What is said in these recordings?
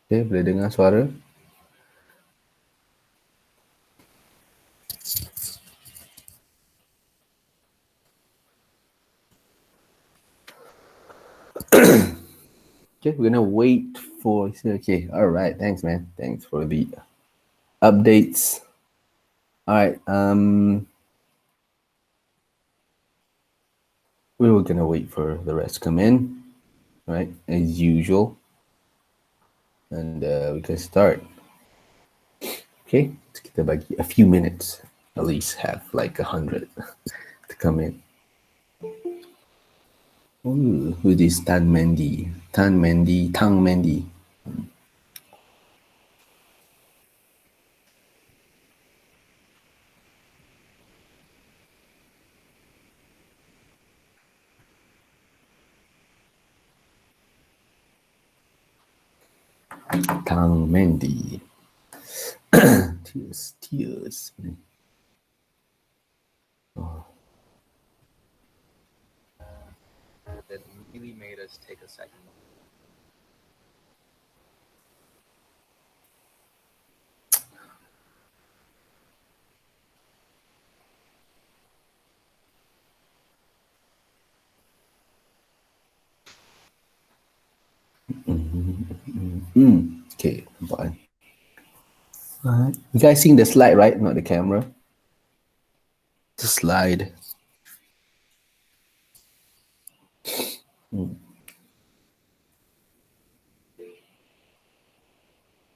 Okay, boleh dengar suara? Okay, we're gonna wait for. Okay, all right. Thanks, man. Thanks for the updates. All right. We were gonna wait for the rest to come in, right? As usual, and we can start. Okay, kita bagi a few minutes. At least have like 100 to come in. Ooh, who is Tan Mandy? Tan Mandy, Tang Mandy. Tang Mandy. Tears, tears. Oh. That really made us take a second. Okay, fine. Alright. You guys seeing the slide, right? Not the camera. The slide.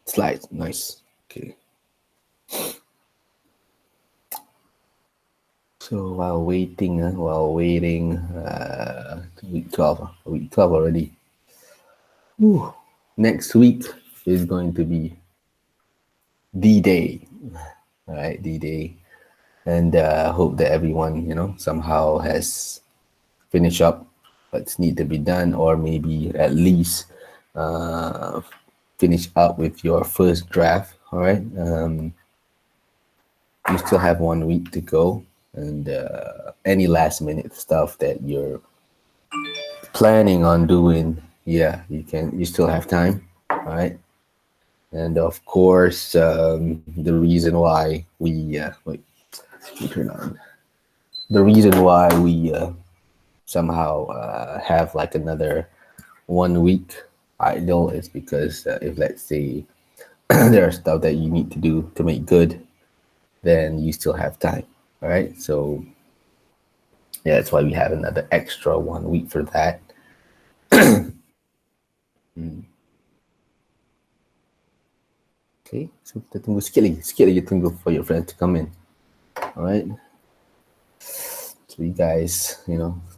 Slide. Nice. Okay. So while waiting, week 12, week 12 already. Whew. Next week is going to be D-Day, right? D-Day. And hope that everyone, somehow has finished up what's need to be done, or maybe at least uh, finish up with your first draft. All right. You still have 1 week to go, and any last minute stuff that you're planning on doing, yeah, you still have time. All right. And of course, the reason why wait, let me turn on. The reason why we somehow have like another 1 week idle is because if, let's say, there are stuff that you need to do to make good, then you still have time. All right. So yeah, that's why we have another extra 1 week for that. Okay, so kita tunggu sikit lagi tunggu for your friend to come in. All right. So you guys,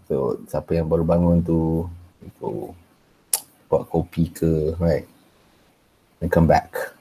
so siapa yang baru bangun tu, go buat kopi ke, right? And come back.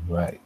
Right. Right.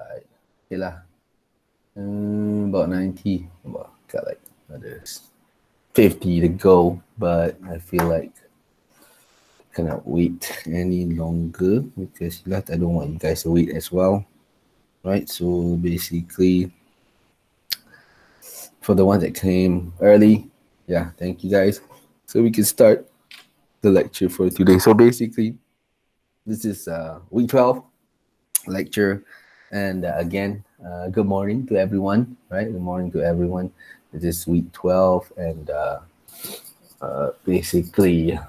Right. Okay lah. About 90. About got like another 50 to go, but I feel like cannot wait any longer because I don't want you guys to wait as well. Right. So basically, for the ones that came early, yeah, thank you guys. So we can start the lecture for today. So basically, this is week 12 lecture. And again, good morning to everyone, right? Good morning to everyone. This is week 12. And basically,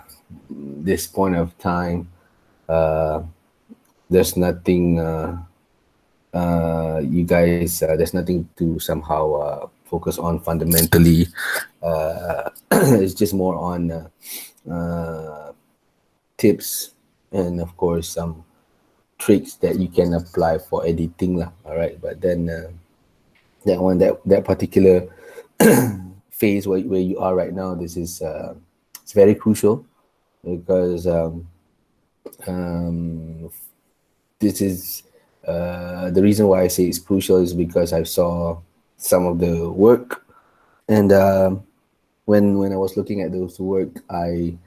this point of time, uh, there's nothing, you guys, there's nothing to somehow focus on fundamentally. It's just more on tips and, of course, some tricks that you can apply for editing lah. All right, but then that particular phase where you are right now, this is it's very crucial because um, this is The reason why I say it's crucial is because I saw some of the work, and when I was looking at those work, I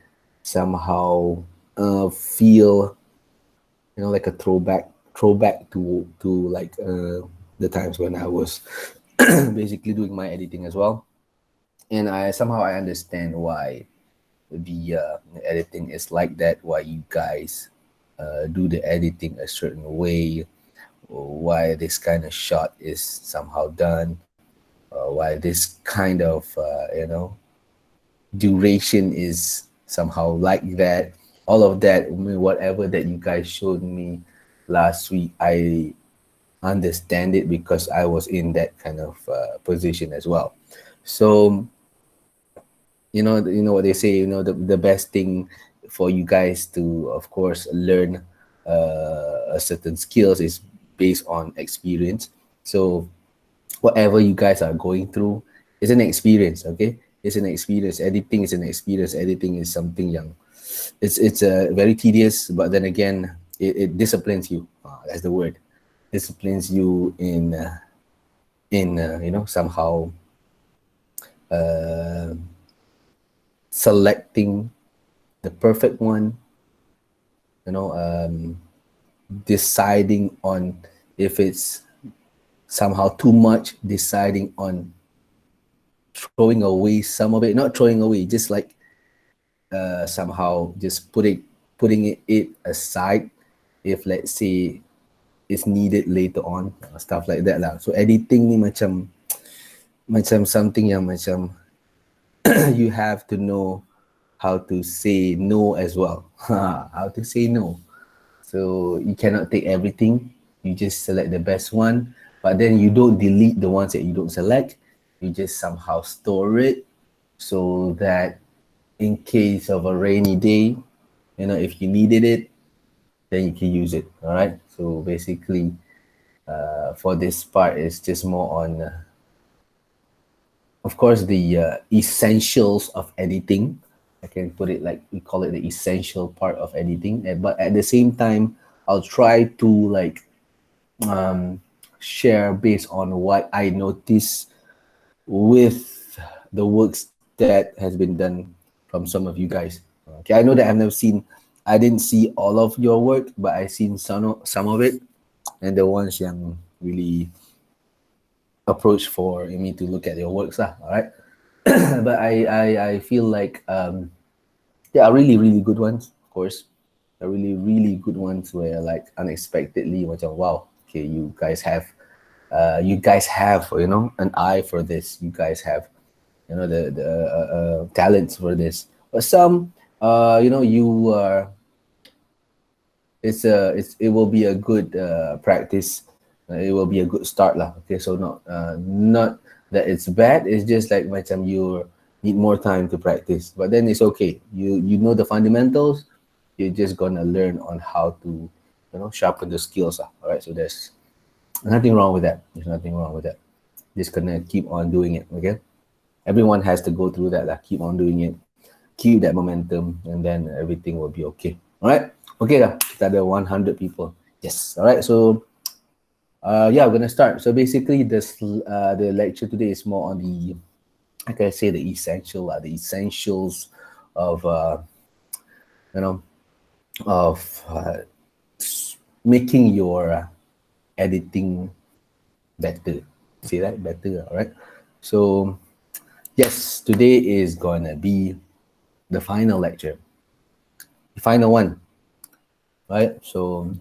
somehow feel, like a throwback to like the times when I was basically doing my editing as well, and I understand why the editing is like that, why you guys do the editing a certain way, why this kind of shot is somehow done, why this kind of duration is somehow like that. All of that, I mean, whatever that you guys showed me last week, I understand it because I was in that kind of position as well. So you know what they say, the best thing for you guys to, of course, learn a certain skills is based on experience. So whatever you guys are going through is an experience. Okay, it's an experience. Editing is an experience. Editing is something young. It's very tedious, but then again, it disciplines you. That's the word. Disciplines you in somehow uh, selecting the perfect one. You know, deciding on if it's somehow too much. Deciding on throwing away some of it. Not throwing away, just like somehow just putting it aside if, let's say, it's needed later on, stuff like that lah. So editing ni macam something yang macam you have to know how to say no as well. How to say no. So you cannot take everything. You just select the best one, but then you don't delete the ones that you don't select. You just somehow store it so that in case of a rainy day, if you needed it, then you can use it. All right. So basically, for this part, it's just more on, of course, the essentials of editing. I can put it like we call it the essential part of editing. But at the same time, I'll try to like share based on what I notice with the works that has been done from some of you guys. Okay, I know that I didn't see all of your work, but I seen some of it, and the ones yang really approach for me to look at your works lah. All right, but I feel like there are really really good ones, of course. There are really really good ones where like unexpectedly macam wow, okay, you guys have an eye for this. You guys have the talents for this. But some you are it will be a good practice. It will be a good start lah. Okay, so not that it's bad. It's just like macam you need more time to practice. But then it's okay. You know the fundamentals. You're just gonna learn on how to sharpen the skills lah. All right. So there's nothing wrong with that. There's nothing wrong with that. Just gonna keep on doing it. Okay. Everyone has to go through that lah. Keep on doing it. Keep that momentum, and then everything will be okay. All right. Okay lah. Kita ada 100 people. Yes. All right. So yeah, we're gonna start. So basically, the lecture today is more on the, like I say, the essentials of making your editing better. See that better, all right? So yes, today is gonna be the final lecture, the final one, right? So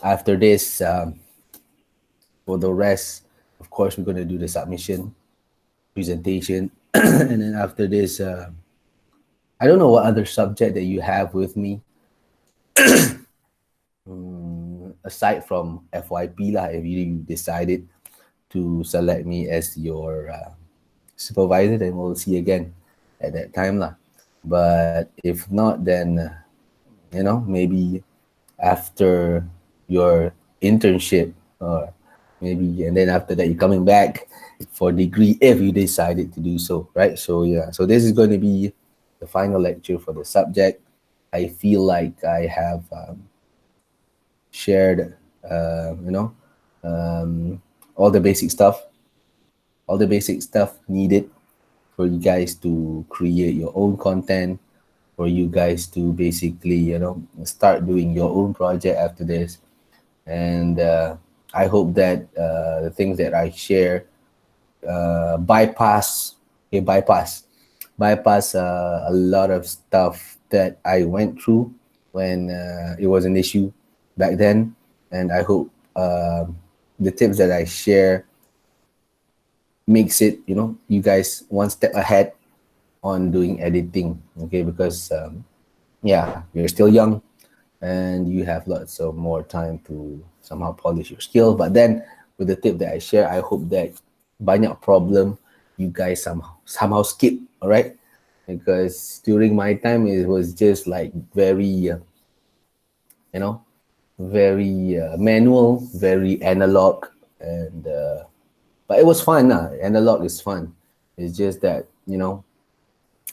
after this, for the rest, of course, we're gonna do the submission, presentation, and then after this, I don't know what other subject that you have with me. Aside from FYP lah, if you decided to select me as your supervisor, then we'll see again at that time lah. But if not, then maybe after your internship, or maybe, and then after that you're coming back for degree if you decided to do so, right? So yeah, so this is going to be the final lecture for the subject. I feel like I have shared you know, all the basic stuff, needed for you guys to create your own content, for you guys to basically, start doing your own project after this. And I hope that the things that I share bypass, okay, bypass a lot of stuff that I went through when it was an issue back then. And I hope the tips that I share makes it, you guys one step ahead on doing editing, okay? Because yeah, you're still young and you have lots of more time to somehow polish your skill. But then with the tip that I share, I hope that banyak problem you guys somehow skip, all right? Because during my time it was just like very you know very manual, very analog. And but it was fun. Analog is fun. It's just that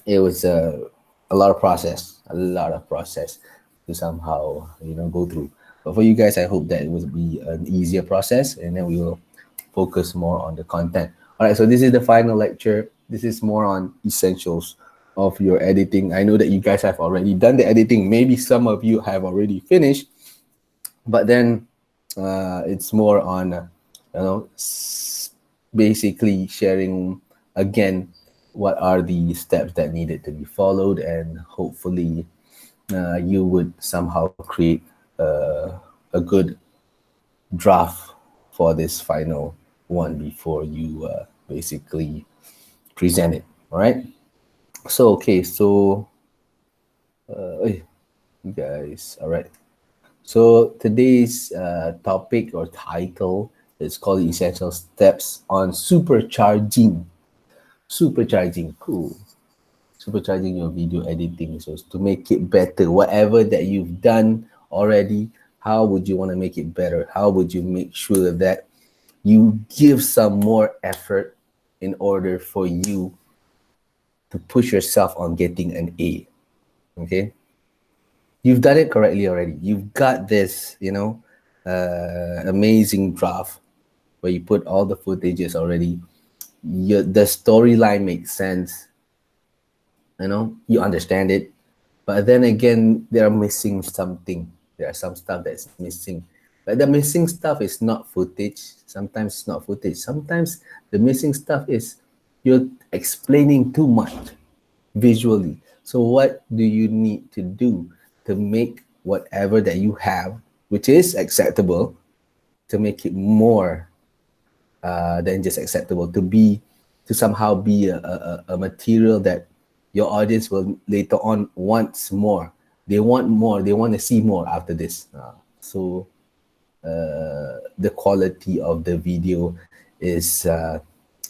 it was a lot of process, to somehow go through. But for you guys, I hope that it will be an easier process, and then we will focus more on the content. All right, so this is the final lecture. This is more on essentials of your editing. I know that you guys have already done the editing. Maybe some of you have already finished, but then it's more on basically sharing again what are the steps that needed to be followed, and hopefully you would somehow create a good draft for this final one before you basically present it. All right, so okay, so you guys, all right, so today's topic or title is called Essential Steps on Supercharging. Cool. Supercharging your video editing. So to make it better, whatever that you've done already, how would you want to make it better? How would you make sure that you give some more effort in order for you to push yourself on getting an A? Okay, you've done it correctly already. You've got this amazing draft where you put all the footages already. The storyline makes sense, you understand it. But then again, they're missing something. There are some stuff that's missing. But the missing stuff is not footage. Sometimes it's not footage. Sometimes the missing stuff is you're explaining too much visually. So what do you need to do to make whatever that you have, which is acceptable, to make it more than just acceptable, to somehow be a material that your audience will later on wants more. They want more. They want to see more after this. So the quality of the video is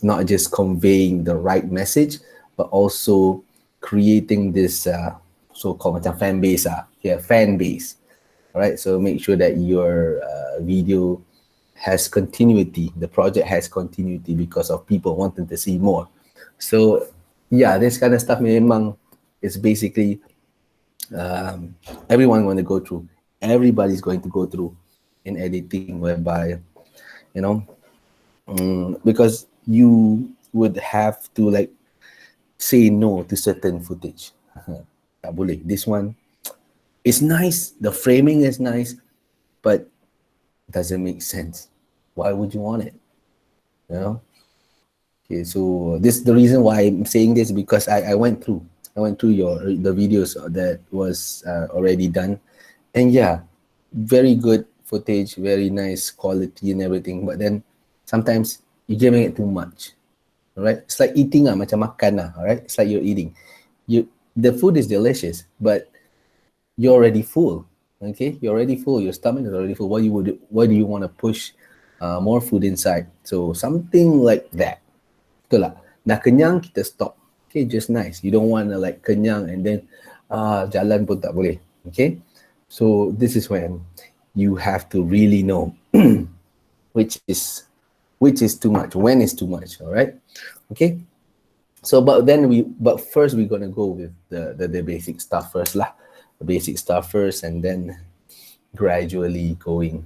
not just conveying the right message, but also creating this so-called fan base. Fan base. All right. So make sure that your video has continuity. The project has continuity because of people wanting to see more. So yeah, this kind of stuff memang is basically everyone going to go through. Everybody's going to go through in editing, whereby because you would have to like say no to certain footage. Tak boleh. This one is nice. The framing is nice, but doesn't make sense. Why would you want it? Okay, so this the reason why I'm saying this, because I went through the videos that was already done, and yeah, very good footage, very nice quality and everything. But then sometimes you're giving it too much. All right, it's like eating macam makan. All right, it's like you're eating. The food is delicious, but you're already full. Okay, you're already full. Your stomach is already full. Why do you want to push more food inside? So something like that. Betul lah. Dah kenyang, kita stop. Okay, just nice. You don't want to like kenyang and then jalan pun tak boleh. Okay, so this is when you have to really know which is too much, when is too much. All right, okay. So but first we're gonna go with the basic stuff first lah. The basic stuff first, and then gradually going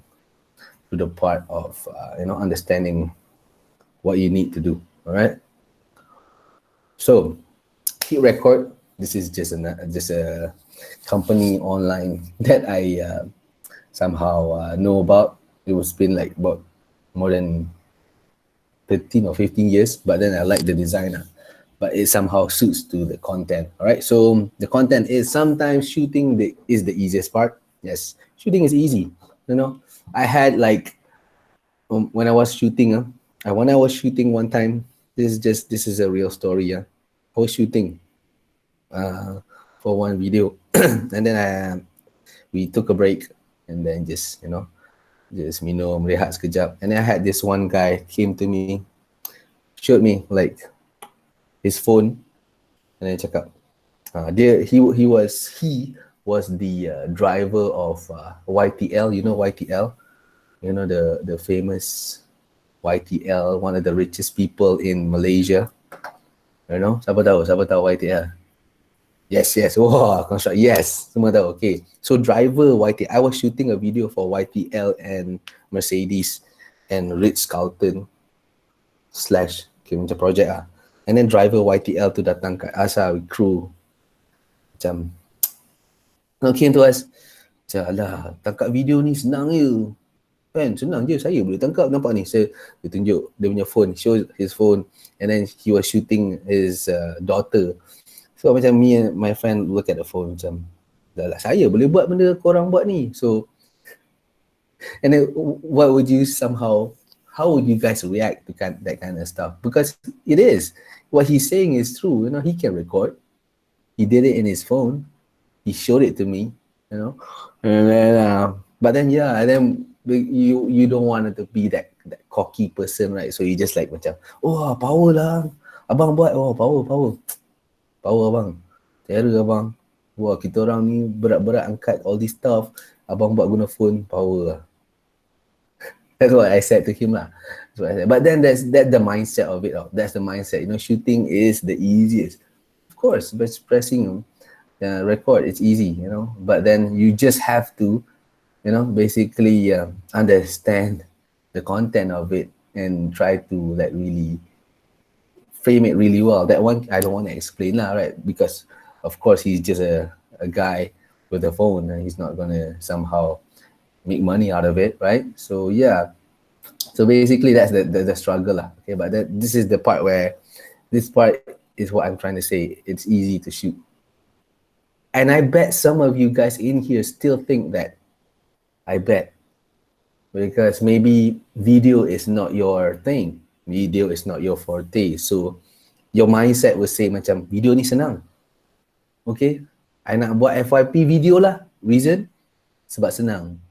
to the part of understanding what you need to do. All right. So hit record. This is just a company online that I somehow know about. It was been like about more than 13 or 15 years, but then I like the designer, but it somehow suits to the content. All right. So the content is sometimes shooting is the easiest part. Yes, shooting is easy. I had like when I was shooting, when I was shooting one time, this is a real story. Yeah, I was shooting uh, for one video, and then we took a break, and then just minum rehat sekejap, and then I had this one guy came to me, showed me like his phone, and then cakap, he was the driver of YTL. You know YTL, the famous YTL, one of the richest people in Malaysia. Siapa tahu YTL? Yes. Wah, construct. Yes, semua tahu. Okay. So driver YTL. I was shooting a video for YTL and Mercedes and Ritz Carlton macam project lah. And then driver YTL tu datang kat Asa with crew. Macam came to us. Macam, alah, tangkap video ni senang je. Kan, senang je, saya boleh tangkap, nampak ni. Dia tunjuk dia punya phone, show his phone, and then he was shooting his daughter. So macam me and my friend look at the phone macam, dah lah, saya boleh buat benda korang buat ni. So, and then how would you guys react to that kind of stuff? Because it is, what he's saying is true. He can record. He did it in his phone. He showed it to me, and then, but then, and then you don't want it to be that cocky person, right? So you just like macam, oh, power lah. Abang buat, oh, power abang. Terror abang. Wah, kita orang ni berat-berat angkat all this stuff. Abang buat guna phone, power lah. That's what I said to him lah. But then that's the mindset of it. That's the mindset. Shooting is the easiest. Of course, but pressing record, it's easy, But then you just have to, basically understand the content of it and try to like really frame it really well. That one I don't want to explain lah, right? Because of course he's just a guy with a phone and he's not gonna somehow make money out of it, right? So yeah, so basically that's the struggle lah. Okay, but this is the part where this part is what I'm trying to say. It's easy to shoot, and I bet some of you guys in here still think that. I bet, because maybe video is not your thing, video is not your forte, so your mindset will say macam video ni senang. Okay, I nak buat FYP video lah. Reason? Sebab senang.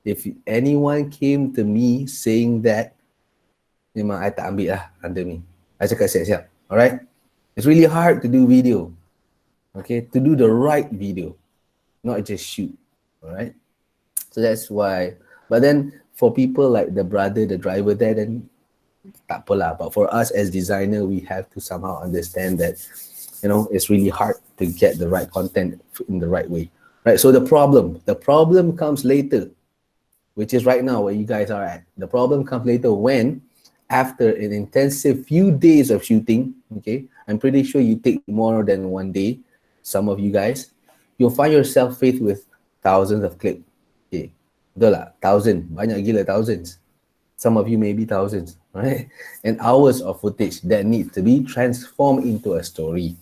If anyone came to me saying that, memang I tak ambil lah under me. I cakap siap-siap. Alright? It's really hard to do video. Okay? To do the right video. Not just shoot. Alright? So that's why. But then for people like the brother, the driver there, then tak apalah. But for us as designer, we have to somehow understand that, it's really hard to get the right content in the right way. Right? So the problem comes later, which is right now where you guys are at. The problem comes later when, after an intensive few days of shooting, okay, I'm pretty sure you take more than one day, some of you guys, you'll find yourself faced with thousands of clips. Okay, betul lah, banyak gila thousands. Some of you maybe thousands, right? And hours of footage that needs to be transformed into a story.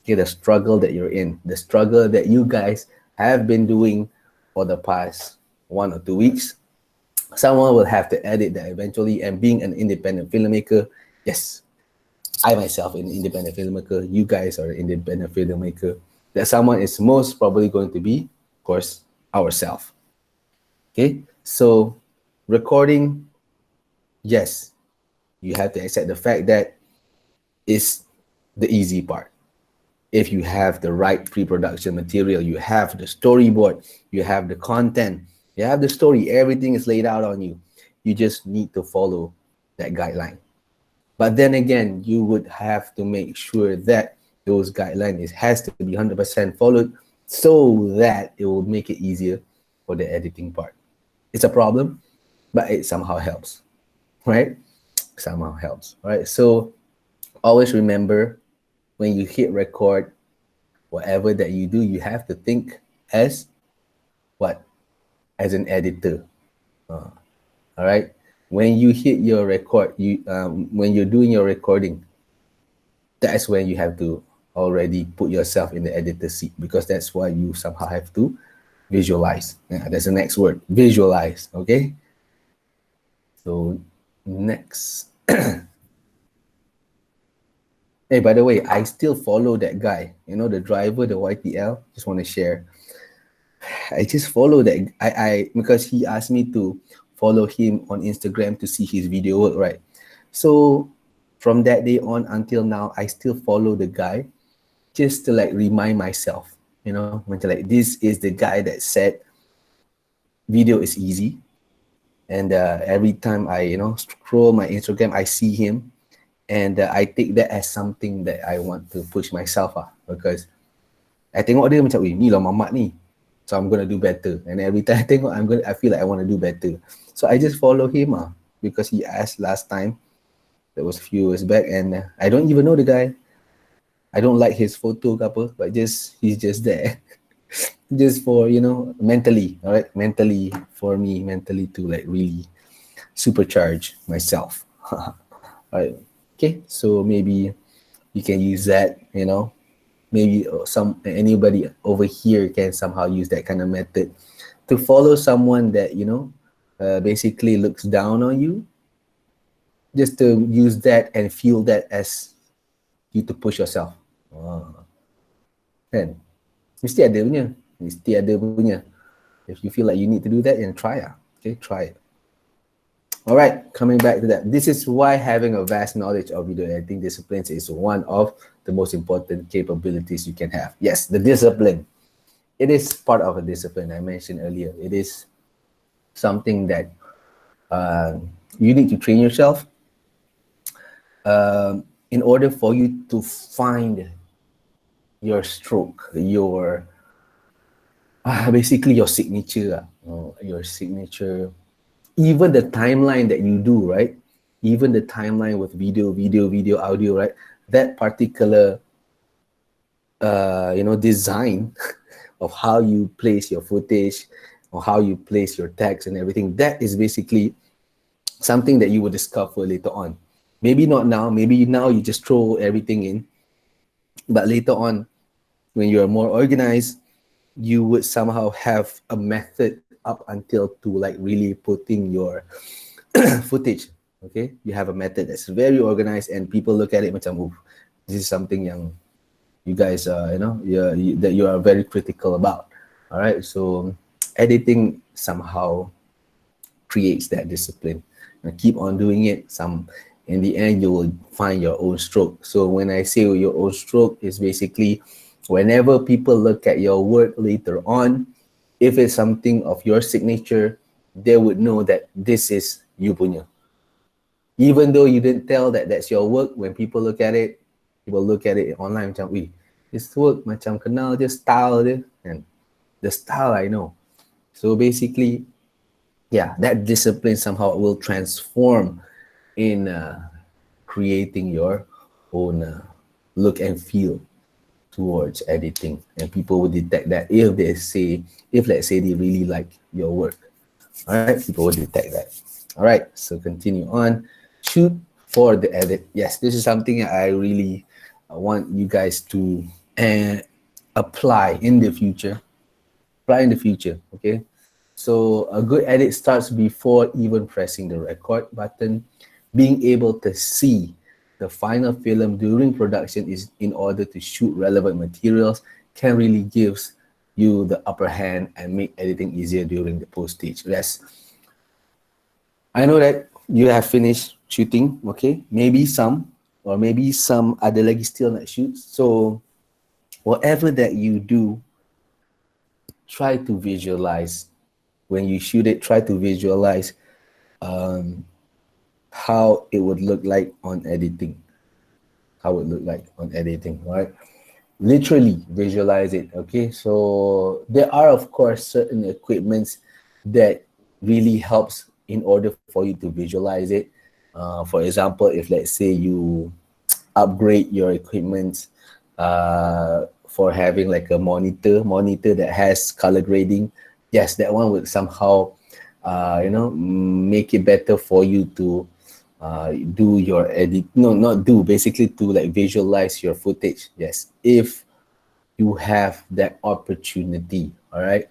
Okay, the struggle that you're in, the struggle that you guys have been doing for the past 1 or 2 weeks. Someone will have to edit that eventually, and being an independent filmmaker, yes, I myself an independent filmmaker, you guys are an independent filmmaker, that someone is most probably going to be, of course, ourselves. Okay, so recording, yes, you have to accept the fact that it's the easy part. If you have the right pre-production material, you have the storyboard, you have the content, you have the story, everything is laid out on you. You just need to follow that guideline. But then again, you would have to make sure that those guidelines has to be 100% followed so that it will make it easier for the editing part. It's a problem. but it somehow helps, right? Somehow helps, right? So always remember, when you hit record, whatever that you do, you have to think as what? As an editor. All right. When you hit your record, when you're doing your recording, that's when you have to already put yourself in the editor seat, because that's why you somehow have to visualize. Yeah, that's the next word, visualize. Okay. So next. Hey, by the way, I still follow that guy. You know, the driver, the YTL. Just want to share. I just follow that. I because he asked me to follow him on Instagram to see his video work, right? So from that day on until now, I still follow the guy just to like remind myself, like this is the guy that said video is easy. And every time I, scroll my Instagram, I see him, and I take that as something that I want to push myself because I tengok dia macam, ni lah mamat ni. So I'm gonna do better. And every time I tengok, I feel like I want to do better. So I just follow him because he asked last time. That was a few years back, and I don't even know the guy. I don't like his photo ke apa, but he's just there. Just for, mentally, all right? Mentally, for me, mentally to like really supercharge myself. All right. Okay, so maybe you can use that, maybe anybody over here can somehow use that kind of method to follow someone that, basically looks down on you, just to use that and feel that as you to push yourself. Kan? Mesti ada punya. If you feel like you need to do that, then try it. Okay, try it. All right, coming back to that. This is why having a vast knowledge of video editing disciplines is one of the most important capabilities you can have. Yes, the discipline. It is part of a discipline I mentioned earlier. It is something that you need to train yourself in order for you to find your stroke, your basically your signature, even the timeline that you do, right? Even the timeline with video, audio, right? That particular, design of how you place your footage or how you place your text and everything, that is basically something that you will discover later on. Maybe not now, maybe now you just throw everything in, but later on, when you're more organized, you would somehow have a method up until to like really putting your footage. Okay, you have a method that's very organized, and people look at it macam, this is something young you guys that you are very critical about. All right, so editing somehow creates that discipline, and keep on doing it. In the end, you will find your own stroke. So when I say your own stroke, is basically whenever people look at your work later on, if it's something of your signature, they would know that this is you punya. Even though you didn't tell that that's your work, when people look at it, people look at it online macam, this work macam kenal je style dia, and the style I know. So basically, yeah, that discipline somehow will transform in creating your own look and feel towards editing, and people will detect that if let's say they really like your work. All right, people will detect that. All right, so continue on. Shoot for the edit. Yes, this is something I really want you guys to apply in the future. Okay. So a good edit starts before even pressing the record button. Being able to see the final film during production is in order to shoot relevant materials can really gives you the upper hand and make editing easier during the post stage. Yes, I know that you have finished shooting, okay? Maybe some ada lagi still nak shoot. So whatever that you do, try to visualize. When you shoot it, try to visualize how it would look like on editing. Right? Literally visualize it, okay? So there are, of course, certain equipments that really helps in order for you to visualize it. For example, if let's say you upgrade your equipment for having like a monitor that has color grading, yes, that one would somehow make it better for you to do your edit, no, not do, basically to like visualize your footage. Yes, if you have that opportunity, all right.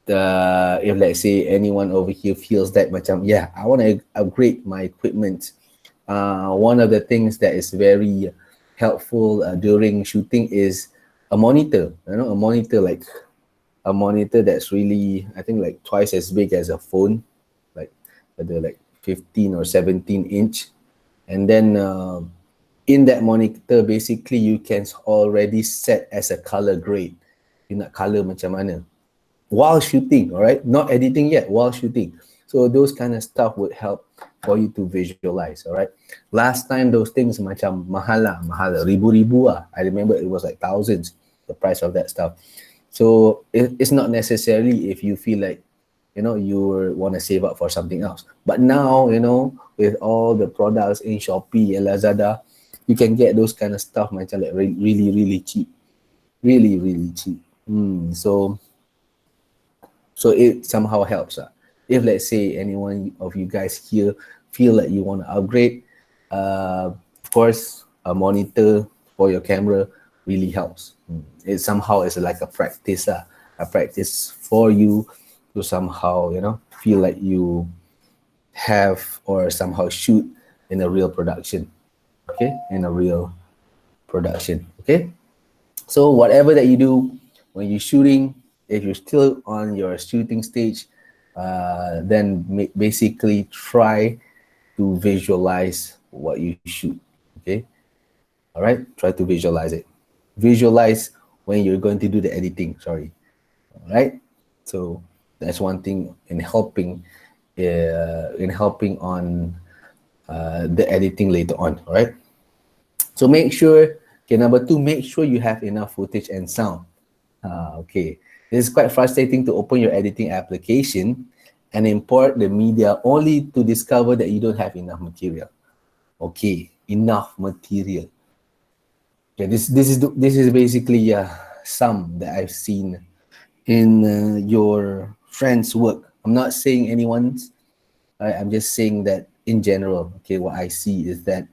If let's say anyone over here feels that macam, yeah, I want to upgrade my equipment, one of the things that is very helpful during shooting is a monitor, a monitor, like a monitor that's really, I think, like twice as big as a phone, like the like 15 or 17 inch. And then in that monitor, basically you can already set as a color grade. You nak color macam mana while shooting, all right? Not editing yet, while shooting. So those kind of stuff would help for you to visualize, all right? Last time those things macam mahal, ribu-ribu lah. I remember it was like thousands, the price of that stuff. So it's not necessarily if you feel like, you want to save up for something else. But now, with all the products in Shopee and Lazada, you can get those kind of stuff macam like really, really cheap. Really, really cheap. So it somehow helps. If let's say anyone of you guys here feel like you want to upgrade, of course, a monitor for your camera really helps. It somehow is like a practice for you to somehow, feel like you have or somehow shoot in a real production. Okay, in a real production. Okay. So whatever that you do when you're shooting, if you're still on your shooting stage, then basically try to visualize what you shoot. Okay. All right. Try to visualize it. Visualize when you're going to do the editing. Sorry. All right. So that's one thing in helping on the editing later on. All right. So make sure. Okay. Number 2, make sure you have enough footage and sound. Okay. It's quite frustrating to open your editing application and import the media only to discover that you don't have enough material. Okay, enough material. Okay, this is basically some that I've seen in your friends' work. I'm not saying anyone's. I'm just saying that in general. Okay, what I see is that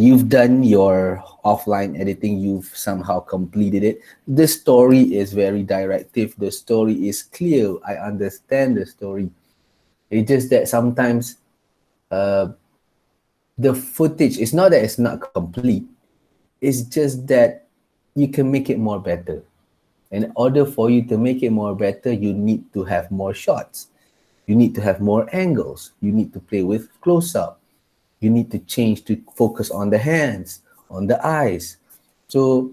you've done your offline editing, you've somehow completed it. The story is very directive. The story is clear. I understand the story. It's just that sometimes the footage, it's not that it's not complete. It's just that you can make it more better. In order for you to make it more better, you need to have more shots. You need to have more angles. You need to play with close-up. You need to change to focus on the hands, on the eyes. So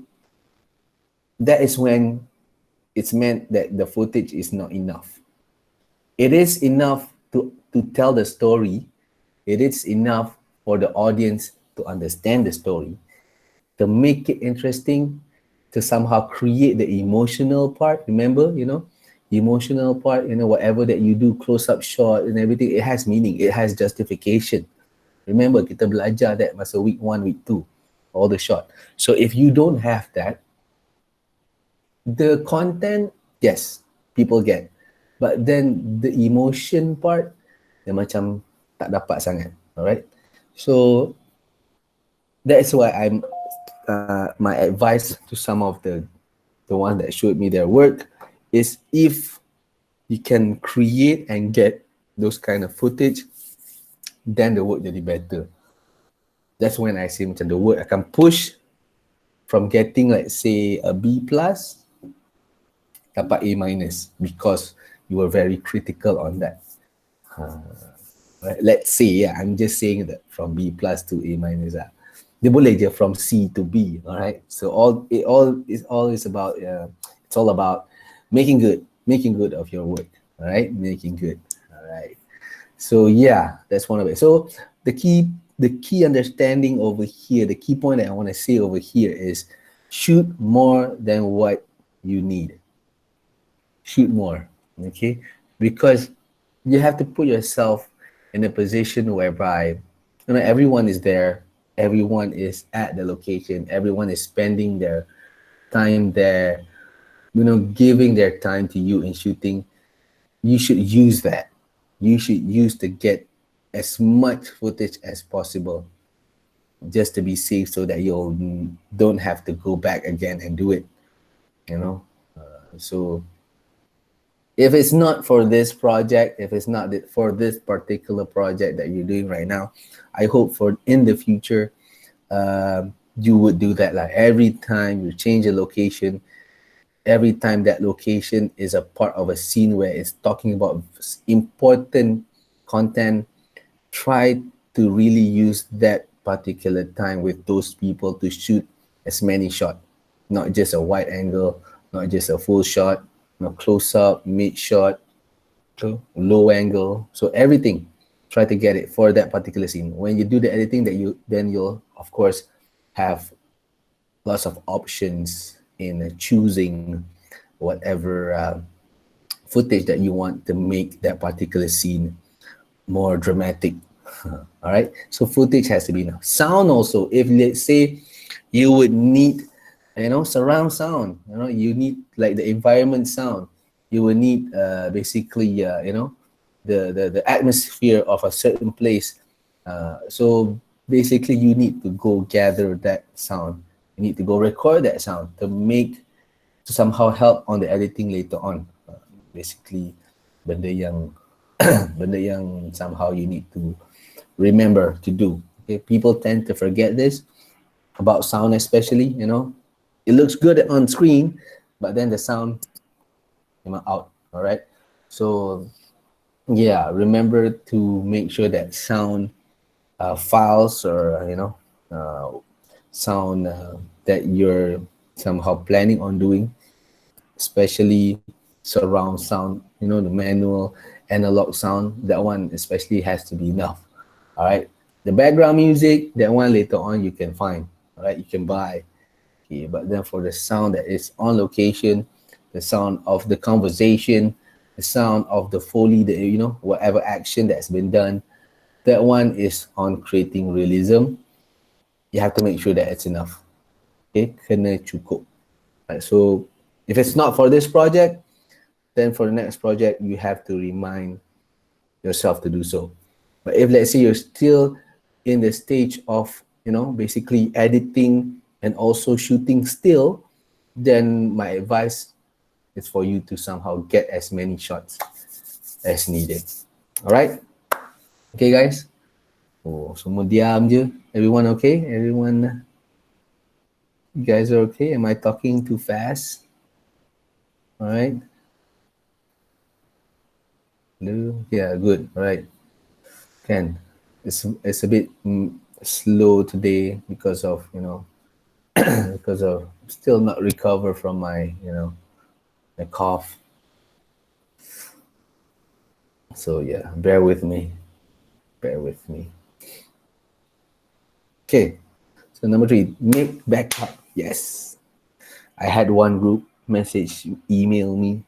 that is when it's meant that the footage is not enough. It is enough to tell the story. It is enough for the audience to understand the story, to make it interesting, to somehow create the emotional part. Remember, emotional part, whatever that you do, close-up shot and everything, it has meaning, it has justification. Remember, kita belajar that masa week 1, week 2, all the shot. So if you don't have that, the content, yes, people get. But then the emotion part, dia macam tak dapat sangat. Alright? So that's why my advice to some of the ones that showed me their work is, if you can create and get those kind of footage, then the work jadi better. That's when I say macam the work akan push from getting, let's say, a B+, dapat A-, because you were very critical on that. Right? Let's say, I'm just saying that from B+ to A-. Dia boleh je from C to B, all right? So it's all about making good of your work, all right? Making good, all right? So yeah, that's one of it. So the key understanding over here, the key point that I want to say over here is shoot more than what you need. Shoot more, okay? Because you have to put yourself in a position whereby everyone is there, everyone is at the location, everyone is spending their time there, giving their time to you in shooting. You should use that. You should use to get as much footage as possible, just to be safe, so that you don't have to go back again and do it. You know, so if it's not for this project, if it's not for this particular project that you're doing right now, I hope for in the future, you would do that. Like every time you change a location, every time that location is a part of a scene where it's talking about important content, try to really use that particular time with those people to shoot as many shots, not just a wide angle, not just a full shot, close up, mid shot, low angle. So everything, try to get it for that particular scene. When you do the editing, then you'll of course have lots of options in choosing whatever footage that you want to make that particular scene more dramatic. All right, so footage has to be enough. Sound also, if let's say you would need surround sound, you need like the environment sound, you will need basically the atmosphere of a certain place. So basically you need to go gather that sound, you need to go record that sound to somehow help on the editing later on. Basically benda yang benda yang somehow you need to remember to do. Okay, people tend to forget this about sound, especially. It looks good on screen, but then the sound came out. All right, so yeah, remember to make sure that sound files, or sound that you're somehow planning on doing, especially surround sound, the manual analog sound, that one especially has to be enough. All right, the background music, that one later on you can find. All right, you can buy. Okay, but then for the sound that is on location, the sound of the conversation, the sound of the foley, whatever action that's been done, that one is on creating realism. You have to make sure that it's enough. Okay, kena cukup. Right, so if it's not for this project, then for the next project you have to remind yourself to do so. But if let's say you're still in the stage of basically editing and also shooting still, then my advice is for you to somehow get as many shots as needed. All right, okay guys. Oh, semua diam je. Everyone okay? Everyone, you guys are okay? Am I talking too fast? All right. Hello? Yeah, good. All right. Ken, it's a bit slow today because of because of still not recover from my my cough. So yeah, bear with me. Okay, so number 3, make backup. Yes, I had one group message email me.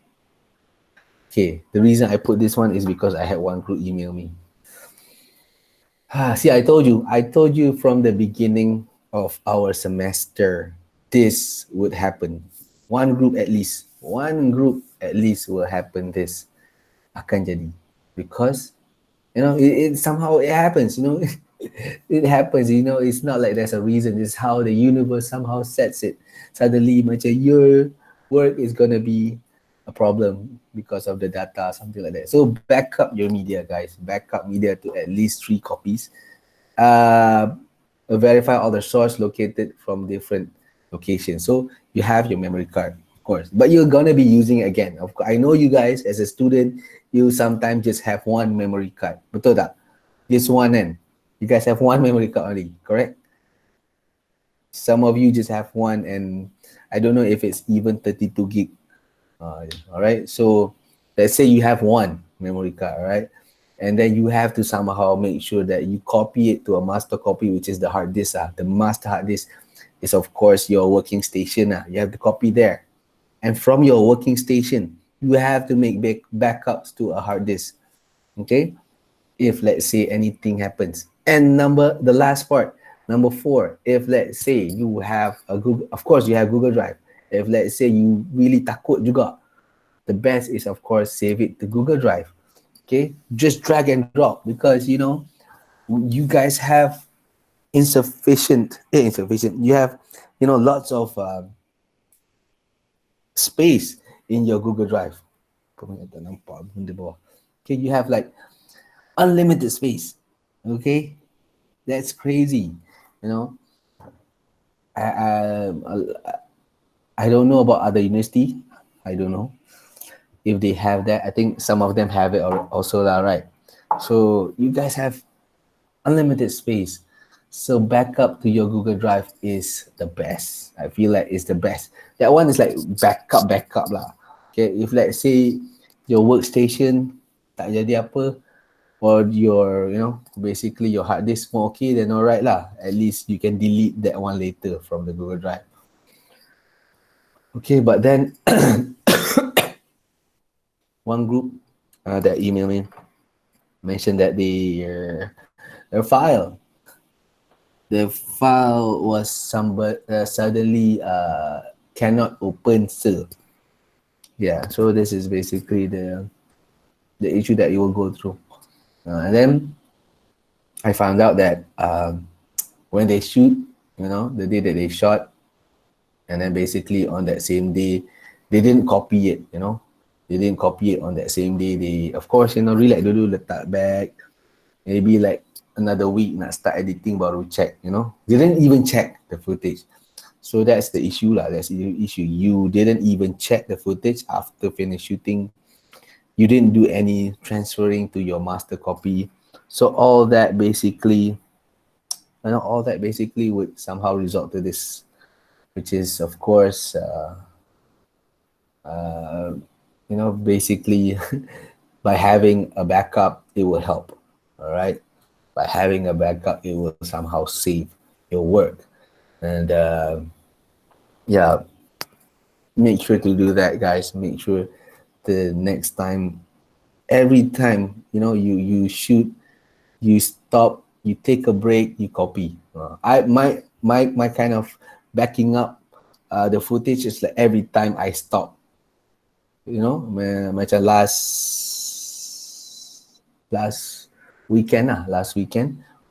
Okay, the reason I put this one is because I had one group email me. See, I told you from the beginning of our semester, this would happen. One group at least will happen this. Akan jadi. Because, it somehow it happens, it happens, it's not like there's a reason. It's how the universe somehow sets it. Suddenly, macam your work is going to be a problem because of the data, something like that. So back up your media, guys. Back up media to at least 3 copies. Verify all the source located from different locations. So you have your memory card, of course, but you're gonna be using it again. Of course, I know you guys as a student, you sometimes just have one memory card. Betul tak? Just one end. You guys have one memory card only, correct? Some of you just have one, and I don't know if it's even 32 gig. All right, so let's say you have one memory card, all right, and then you have to somehow make sure that you copy it to a master copy, which is the hard disk. The master hard disk is of course your working station. You have to copy there, and from your working station you have to make backups to a hard disk. Okay, if let's say anything happens. And the last part, number 4, if let's say you have a Google, of course you have Google Drive. If let's say you really takut juga, the best is of course save it to Google Drive. Okay, just drag and drop, because you guys have insufficient. You have lots of space in your Google Drive. Okay, you have like unlimited space. Okay, that's crazy. You know, I, I I don't know about other university. I don't know if they have that. I think some of them have it also, right? So you guys have unlimited space. So backup to your Google Drive is the best. I feel like it's the best. That one is like backup lah. Okay, if let's say your workstation tak jadi apa, or your basically your hard disk more okay, then alright lah. At least you can delete that one later from the Google Drive. Okay, but then one group that emailed me mentioned that their file was suddenly cannot open still. Yeah, so this is basically the issue that you will go through. And then I found out that when they shoot, the day that they shot, and then basically on that same day, they didn't copy it, They didn't copy it on that same day. They, of course, relax dulu, letak back. Maybe like another week nak start editing baru check, They didn't even check the footage. So that's the issue lah. That's the issue. You didn't even check the footage after finish shooting. You didn't do any transferring to your master copy. So all that basically would somehow result to this, which is of course, basically by having a backup, it will help. All right. By having a backup, it will somehow save your work. And yeah, make sure to do that, guys. Make sure the next time, every time, you shoot, you stop, you take a break, you copy. My kind of backing up the footage is like every time I stop. Macam last weekend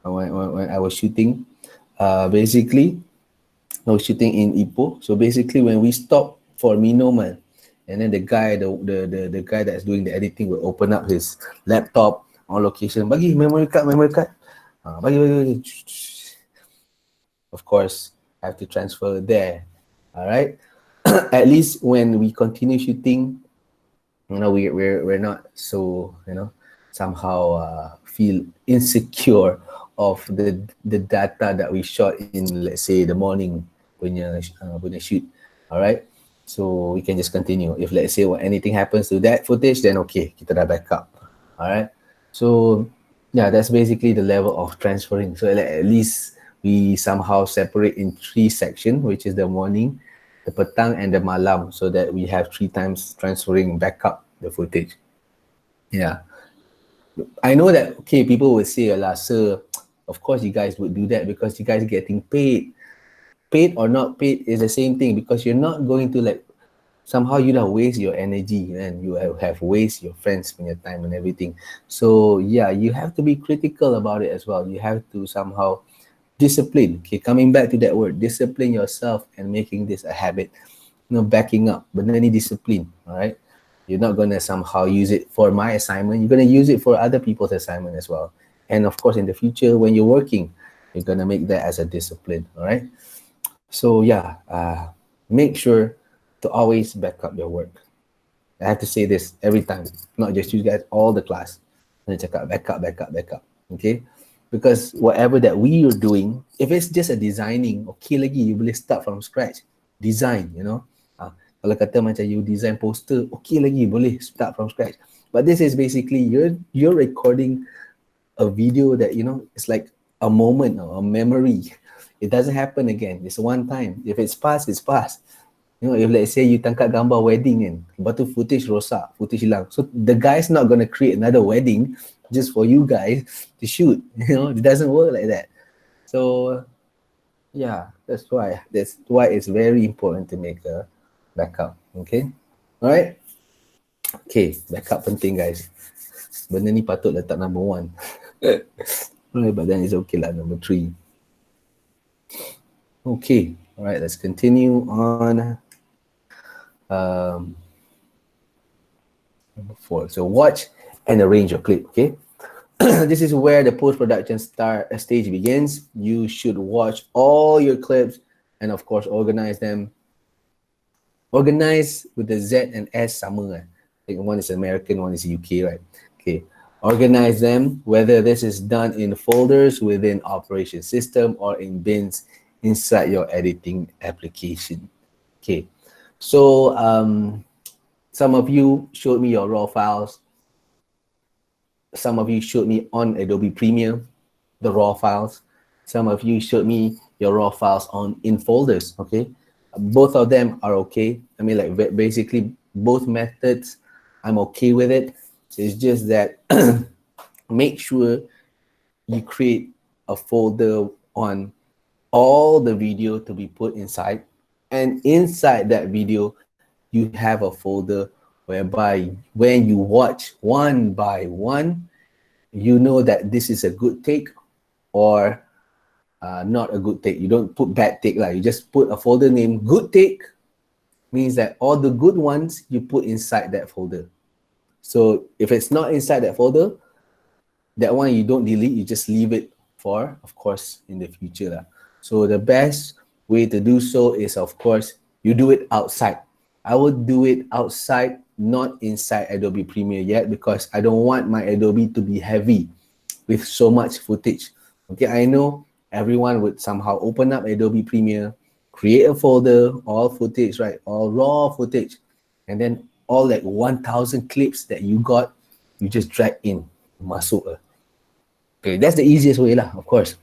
when I was shooting, basically I was shooting in Ipoh. So basically when we stop for minum, and then the guy that's doing the editing will open up his laptop on location, bagi memory card, bagi. Of course, I have to transfer there. All right. At least when we continue shooting, we're not so somehow feel insecure of the data that we shot in, let's say, the morning punya shoot. All right, so we can just continue. If let's say anything happens to that footage, then okay, kita dah backup. All right, so yeah, that's basically the level of transferring. So at least we somehow separate in 3 sections, which is the morning, the petang, and the malam, so that we have 3 times transferring backup the footage. Yeah, I know that, okay, people will say, "Alah, sir, of course you guys would do that because you guys are getting paid." Paid or not paid is the same thing, because you're not going to somehow you don't waste your energy and you have waste your friends and your time and everything. So yeah, you have to be critical about it as well. You have to somehow discipline. Okay, coming back to that word, discipline yourself and making this a habit. Backing up, but any discipline. All right, you're not gonna somehow use it for my assignment. You're gonna use it for other people's assignment as well. And of course, in the future when you're working, you're gonna make that as a discipline. All right. So yeah, make sure to always back up your work. I have to say this every time, not just you guys, all the class. Back up. Okay, because whatever that we are doing, if it's just a designing, okay lagi, you boleh start from scratch. Design, kalau kata macam you design poster, okay lagi, boleh start from scratch. But this is basically you're recording a video that it's like a moment or a memory. It doesn't happen again. It's one time. If it's past, it's past. If let's say you tangkap gambar wedding kan, lepas tu footage rosak, footage hilang. So the guy's not going to create another wedding just for you guys to shoot. It doesn't work like that. So yeah, that's why it's very important to make a backup. Okay, all right. Okay, backup penting guys. Benda ni patut letak number 1. Alright, but then it's okay lah, number 3. Okay, all right, let's continue on. Um, Number 4. So watch and arrange your clip. Okay, this is where the post-production stage begins. You should watch all your clips and of course organize them. Organize with the Z and S sama. I think one is American, one is UK, right? Okay. Organize them, whether this is done in folders within operation system or in bins inside your editing application. Okay. So some of you showed me your raw files. Some of you showed me on Adobe Premiere, the raw files. Some of you showed me your raw files in folders, okay? Both of them are okay. I mean, like basically both methods, I'm okay with it. It's just that make sure you create a folder on all the video to be put inside. And inside that video, you have a folder whereby when you watch one by one, you know that this is a good take or not a good take. You don't put bad take, you just put a folder named good take, means that all the good ones you put inside that folder. So if it's not inside that folder, that one you don't delete, you just leave it for, of course, in the future. So the best way to do so is, of course, you do it outside. I would do it outside, not inside Adobe Premiere yet, because I don't want my Adobe to be heavy with so much footage. Okay, I know everyone would somehow open up Adobe Premiere, create a folder, all footage, right? All raw footage. And then all like 1,000 clips that you got, you just drag in, masuk. Okay, that's the easiest way lah, of course.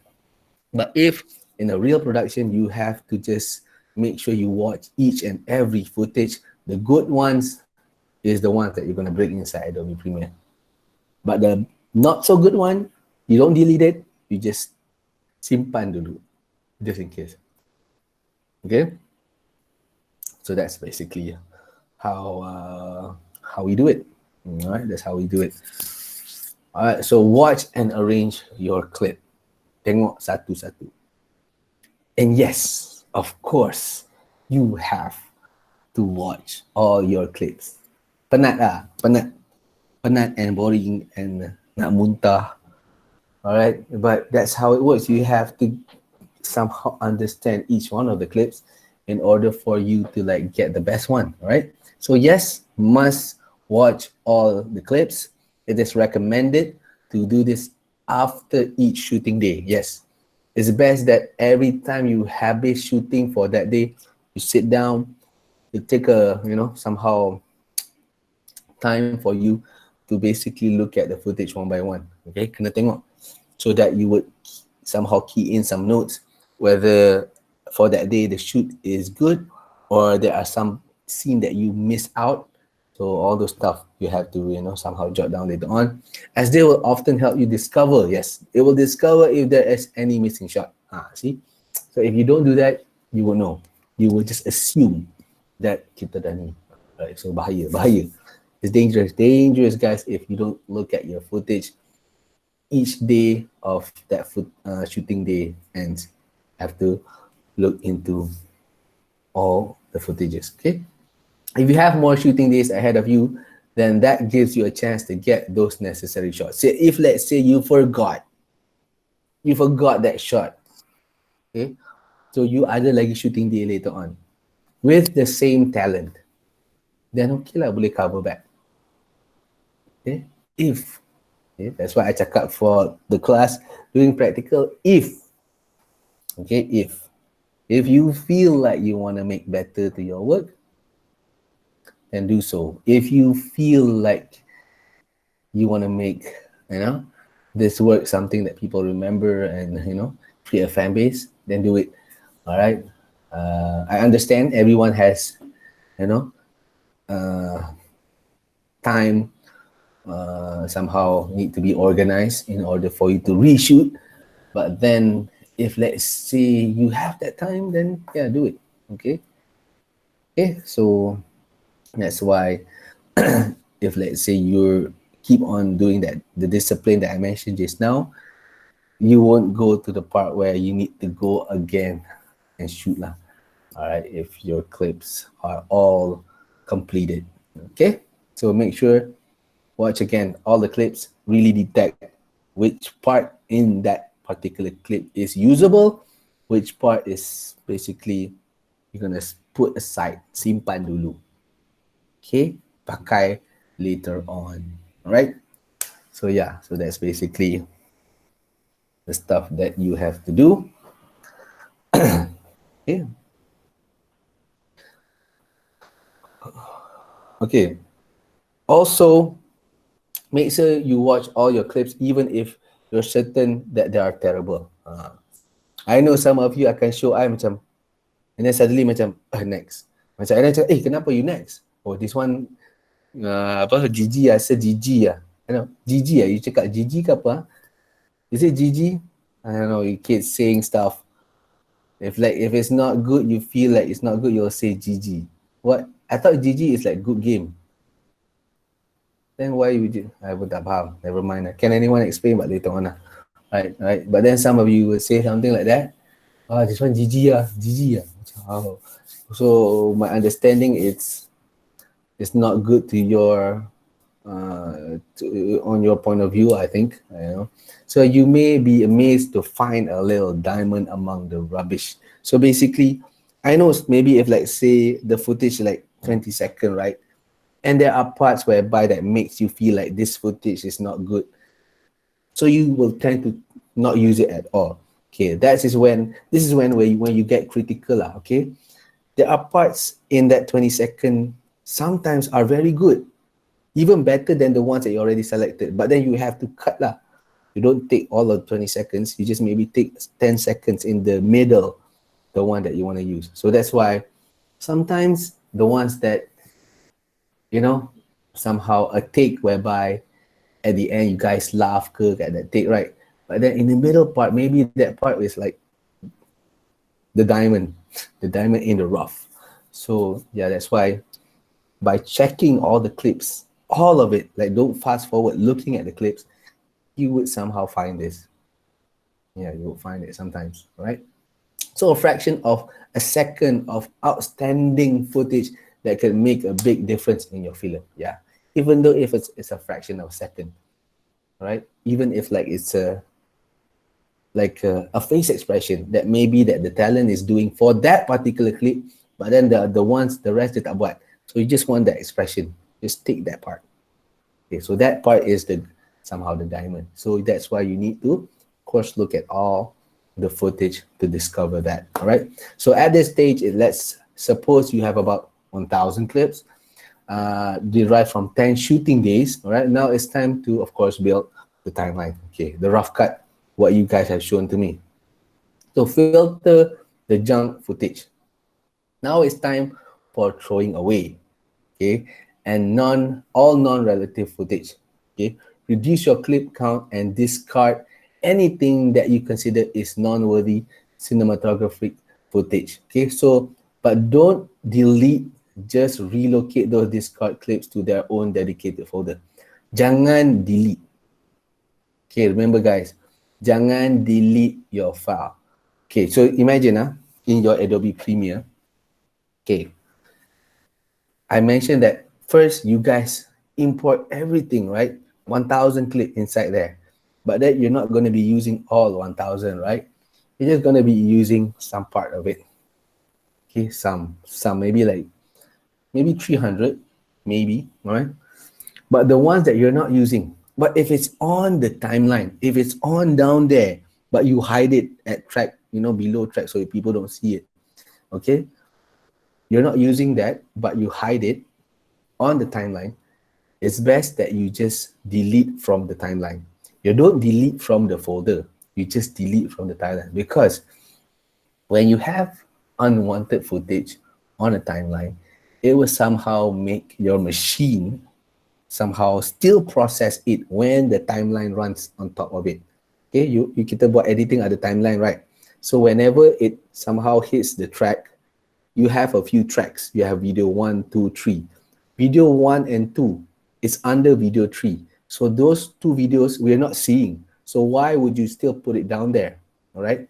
But if in a real production, you have to just make sure you watch each and every footage. The good ones is the ones that you're going to bring inside Adobe Premiere. But the not so good one, you don't delete it, you just simpan dulu, just in case. Okay? So that's basically how we do it. All right, that's how we do it. All right, so watch and arrange your clip. Tengok satu-satu. And yes, of course, you have to watch all your clips. Penat lah, penat and boring and nak muntah. All right, but that's how it works. You have to somehow understand each one of the clips in order for you to like get the best one. All right, so yes, must watch all the clips. It is recommended to do this after each shooting day. Yes, it's best that every time you habis shooting for that day, you sit down, you take a, somehow time for you to basically look at the footage one by one. Okay, kena tengok. So that you would somehow key in some notes, whether for that day the shoot is good or there are some scene that you miss out. So all those stuff you have to, somehow jot down later on, as they will often help you discover. Yes, it will discover if there is any missing shot. See? So if you don't do that, you will know. You will just assume that kita dah ni. Right? So bahaya. It's dangerous guys, if you don't look at your footage each day of that shooting day ends. Have to look into all the footages, okay? If you have more shooting days ahead of you, then that gives you a chance to get those necessary shots. So if let's say you forgot that shot, okay? So you ada lagi shooting day later on with the same talent, then okay lah, boleh cover back. Okay? That's why I cakap for the class doing practical, if you feel like you want to make better to your work, then do so. If you feel like you want to make, this work something that people remember and, create a fan base, then do it. All right. I understand everyone has, time somehow need to be organized in order for you to reshoot. But then if let's say you have that time, then yeah, do it. Okay. Okay. So that's why if let's say you keep on doing that, the discipline that I mentioned just now, you won't go to the part where you need to go again and shoot lah. All right, if your clips are all completed. Okay, so make sure watch again all the clips, really detect which part in that particular clip is usable, which part is basically you're gonna put aside, simpan dulu. Okay, pakai later on. All right, so yeah, so that's basically the stuff that you have to do. Okay. Okay. Also, make sure you watch all your clips, even if you're certain that they are terrible. I know some of you akan show I macam, and then suddenly macam, next. Macam, and then macam, kenapa you next? Oh, this one, apa, GG lah, se-GG lah. You know, GG lah, you cakap GG ke apa? Is it GG? I don't know, you kids saying stuff. If it's not good, you feel like it's not good, you'll say GG. What? I thought GG is like good game. Then why would you? I would have faham. Never mind. Can anyone explain? But later on, right. But then some of you will say something like that. This one GG ah, GG ah. Oh. So my understanding it's not good to your on your point of view. I think So you may be amazed to find a little diamond among the rubbish. So basically, I know maybe if like say the footage like 20 seconds, right? And there are parts whereby that makes you feel like this footage is not good. So you will tend to not use it at all. Okay, this is when when you get critical. Okay, there are parts in that 20-second sometimes are very good, even better than the ones that you already selected. But then you have to cut lah. You don't take all of 20 seconds. You just maybe take 10 seconds in the middle, the one that you want to use. So that's why sometimes the ones that somehow a take whereby at the end you guys laugh at that take, right? But then in the middle part, maybe that part is like the diamond in the rough. So yeah, that's why by checking all the clips, all of it, like don't fast forward looking at the clips, you would somehow find this. Yeah, you will find it sometimes, right? So a fraction of a second of outstanding footage that can make a big difference in your film. Yeah, even though if it's a fraction of a second, right? Even if like it's a face expression that maybe that the talent is doing for that particular clip, but then the rest they tak buat. So you just want that expression, just take that part. Okay, so that part is somehow the diamond. So that's why you need to, of course, look at all the footage to discover that. All right. So at this stage, let's suppose you have about 1,000 clips derived from 10 shooting days. All right. Now it's time to, of course, build the timeline. Okay, the rough cut, what you guys have shown to me. So filter the junk footage. Now it's time for throwing away. Okay, and all non-relative footage. Okay, reduce your clip count and discard anything that you consider is non-worthy cinematographic footage. Okay, so but don't delete, just relocate those discard clips to their own dedicated folder. Jangan delete. Okay, remember guys, jangan delete your file. Okay, so imagine in your Adobe Premiere, okay, I mentioned that first you guys import everything, right? 1,000 clip inside there, but that you're not going to be using all 1,000, right? You're just going to be using some part of it. Okay, some maybe 300, maybe, all right? But the ones that you're not using, but if it's on the timeline, if it's on down there, but you hide it at track, below track so people don't see it, okay? You're not using that, but you hide it on the timeline, it's best that you just delete from the timeline. You don't delete from the folder, you just delete from the timeline, because when you have unwanted footage on a timeline, it will somehow make your machine somehow still process it when the timeline runs on top of it. Okay, you kita buat editing ada timeline, right? So whenever it somehow hits the track, you have a few tracks. You have video 1, 2, 3. Video 1 and 2 is under video 3. So those two videos we're not seeing. So why would you still put it down there? All right.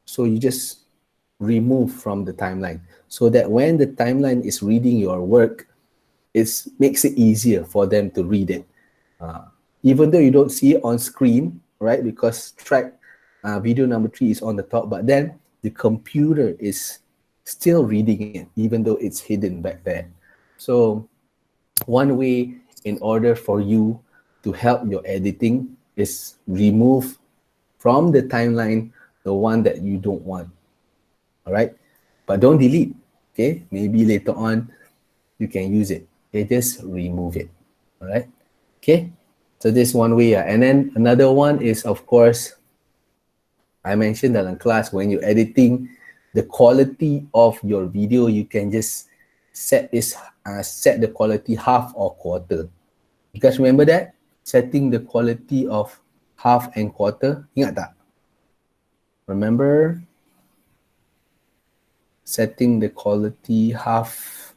So you just remove from the timeline so that when the timeline is reading your work, it makes it easier for them to read it. Even though you don't see it on screen, right? Because track video number 3 is on the top, but then the computer is still reading it, even though it's hidden back there. So one way in order for you to help your editing is remove from the timeline the one that you don't want. All right, but don't delete. Okay, maybe later on you can use it. Okay, just remove it. All right. Okay, so this one way, and then another one is, of course, I mentioned dalam class, when you're editing the quality of your video, you can just set the quality half or quarter. You guys remember that? Setting the quality of half and quarter. Ingat tak? Remember? Setting the quality half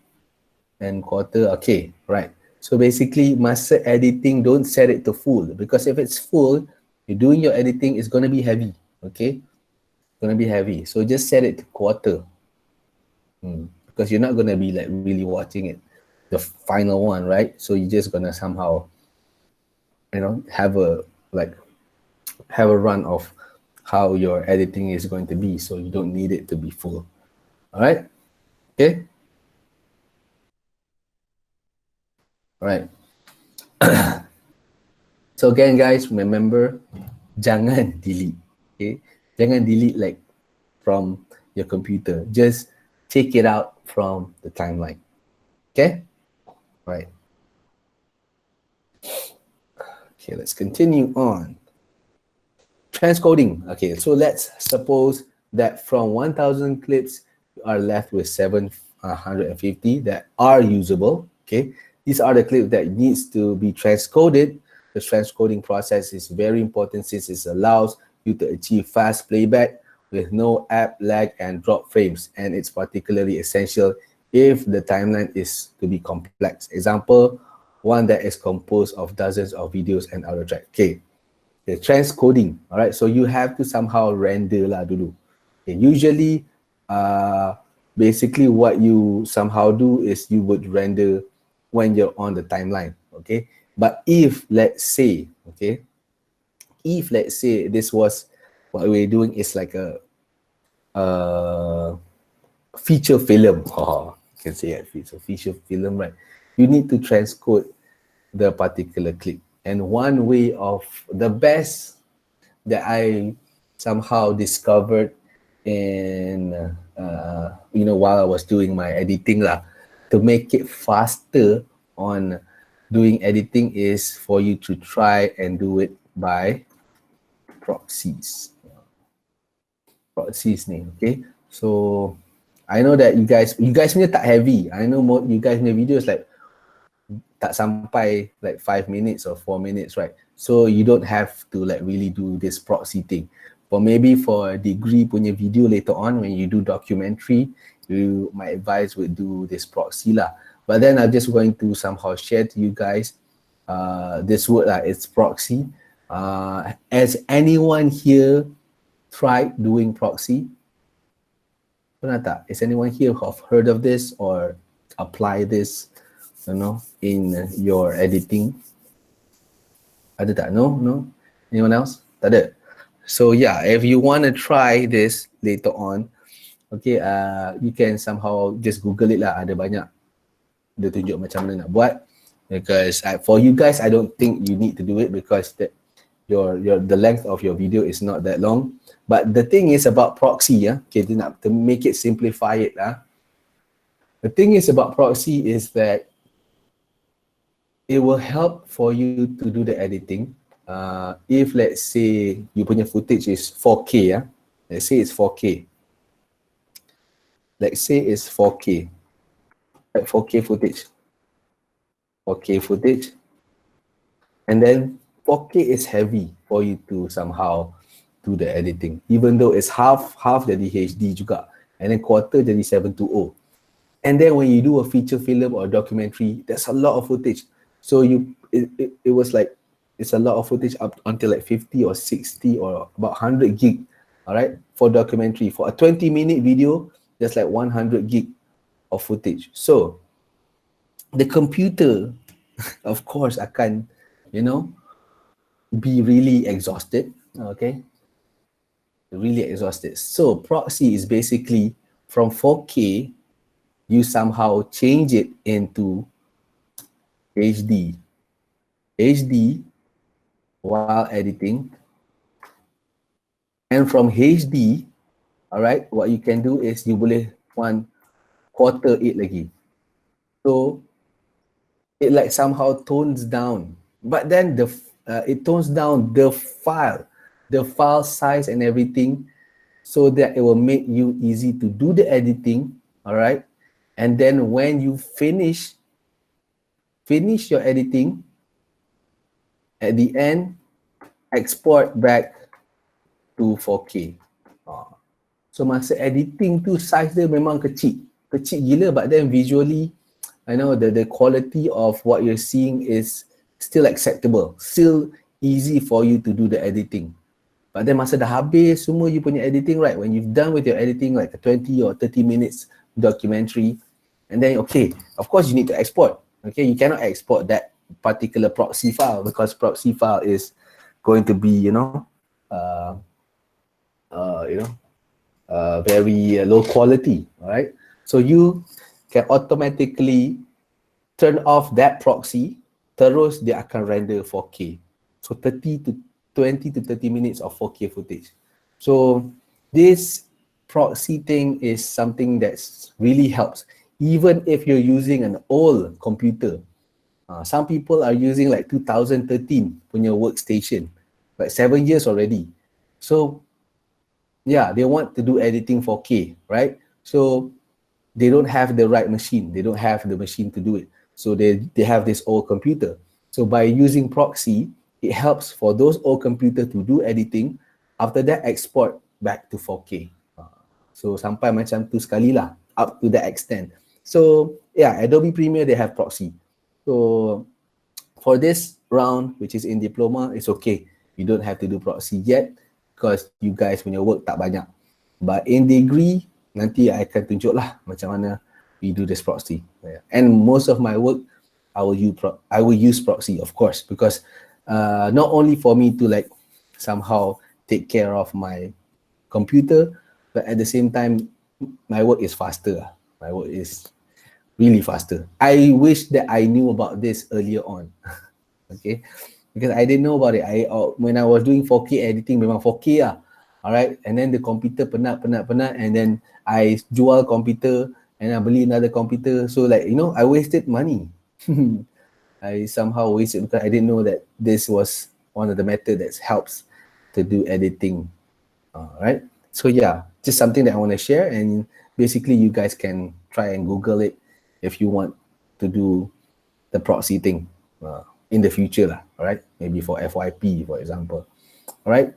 and quarter. Okay, right. So basically, masa editing, don't set it to full, because if it's full, you're doing your editing, it's going to be heavy. Okay, it's going to be heavy. So just set it to quarter. Because you're not going to be like really watching it, the final one, right? So you're just going to somehow, you know, have a run of how your editing is going to be. So you don't need it to be full. All right. Okay. All right. So again, guys, remember, jangan delete. Okay. Jangan delete like from your computer. Just take it out from the timeline. Okay. Right. Okay, let's continue on. Transcoding. Okay, so let's suppose that from 1,000 clips, you are left with 750 that are usable. Okay, these are the clips that needs to be transcoded. The transcoding process is very important since it allows you to achieve fast playback with no app lag and drop frames, and it's particularly essential if the timeline is to be complex. Example, one that is composed of dozens of videos and audio track. Okay, the transcoding. All right, so you have to somehow render lah dulu. Okay, usually, basically what you somehow do is you would render when you're on the timeline. Okay, but if let's say, okay, if let's say this was what we're doing is like a feature film. Oh, you can say that, it's a feature film, right? You need to transcode the particular clip. And one way of the best that I somehow discovered in, you know, while I was doing my editing lah, to make it faster on doing editing is for you to try and do it by proxies. Proxies ni, okay? So I know that you guys punya tak heavy. I know more, you guys punya videos like tak sampai like 5 minutes or 4 minutes, right? So you don't have to like really do this proxy thing. But maybe for a degree punya video later on, when you do documentary, you, my advice would do this proxy lah. But then I'm just going to somehow share to you guys this word lah, it's proxy. Has anyone here tried doing proxy? Pernah tak? Is anyone here who have heard of this or apply this, you know, in your editing? Ada tak? No? Anyone else? Tak ada? So yeah, if you want to try this later on, okay, you can somehow just Google it lah. Ada banyak dia tunjuk macam mana nak buat. Because for you guys, I don't think you need to do it because the length of your video is not that long. But the thing is about proxy, okay, to make it simplify it, the thing is about proxy is that it will help for you to do the editing. If let's say you punya footage is 4K, let's say it's 4K. Let's say it's 4K. 4K footage. 4K footage. And then 4K is heavy for you to somehow do the editing, even though it's half jadi HD juga, and then quarter jadi 720. And then when you do a feature film or a documentary, there's a lot of footage. So it was like, it's a lot of footage up until like 50 or 60 or about 100 gig, all right, for documentary. For a 20-minute video, there's like 100 gig of footage. So the computer, of course, akan, be really exhausted, okay? Really exhausted. So proxy is basically from 4K, you somehow change it into HD. HD while editing. And from HD, all right, what you can do is you boleh quarter it lagi. So it like somehow tones down. But then it tones down the file size and everything, so that it will make you easy to do the editing, all right? And then when you finish your editing, at the end, export back to 4K. So masa editing tu size dia memang kecil gila, but then visually, I know the quality of what you're seeing is still acceptable, still easy for you to do the editing. But then masa dah habis semua you punya editing, right, when you've done with your editing like a 20 or 30 minutes documentary, and then okay, of course you need to export. Okay, you cannot export that particular proxy file because proxy file is going to be, very low quality, all right? So you can automatically turn off that proxy, terus dia akan render 4K. So 20 to 30 minutes of 4K footage. So this proxy thing is something that's really helps, even if you're using an old computer. Some people are using like 2013 punya workstation, like 7 years already. So yeah, they want to do editing 4K, right? So they don't have the right machine. They don't have the machine to do it. So they have this old computer. So by using proxy, it helps for those old computer to do editing. After that, export back to 4K. So sampai macam tu sekali lah, up to that extent. So yeah, Adobe Premiere, they have proxy. So for this round, which is in diploma, it's okay. You don't have to do proxy yet because you guys punya work tak banyak. But in degree, nanti I akan tunjuk lah macam mana we do this proxy. Yeah. And most of my work, I will use proxy, of course, because not only for me to like somehow take care of my computer, but at the same time, my work is faster. My work is really faster. I wish that I knew about this earlier on, okay? Because I didn't know about it. When I was doing 4K editing, memang 4K lah, all right? And then the computer penat, and then I jual computer and I beli another computer. So like, I wasted money. I somehow wasted because I didn't know that this was one of the methods that helps to do editing, all right? So yeah, just something that I want to share, and basically you guys can try and Google it if you want to do the proxy thing in the future lah, all right? Maybe for FYP, for example, all right?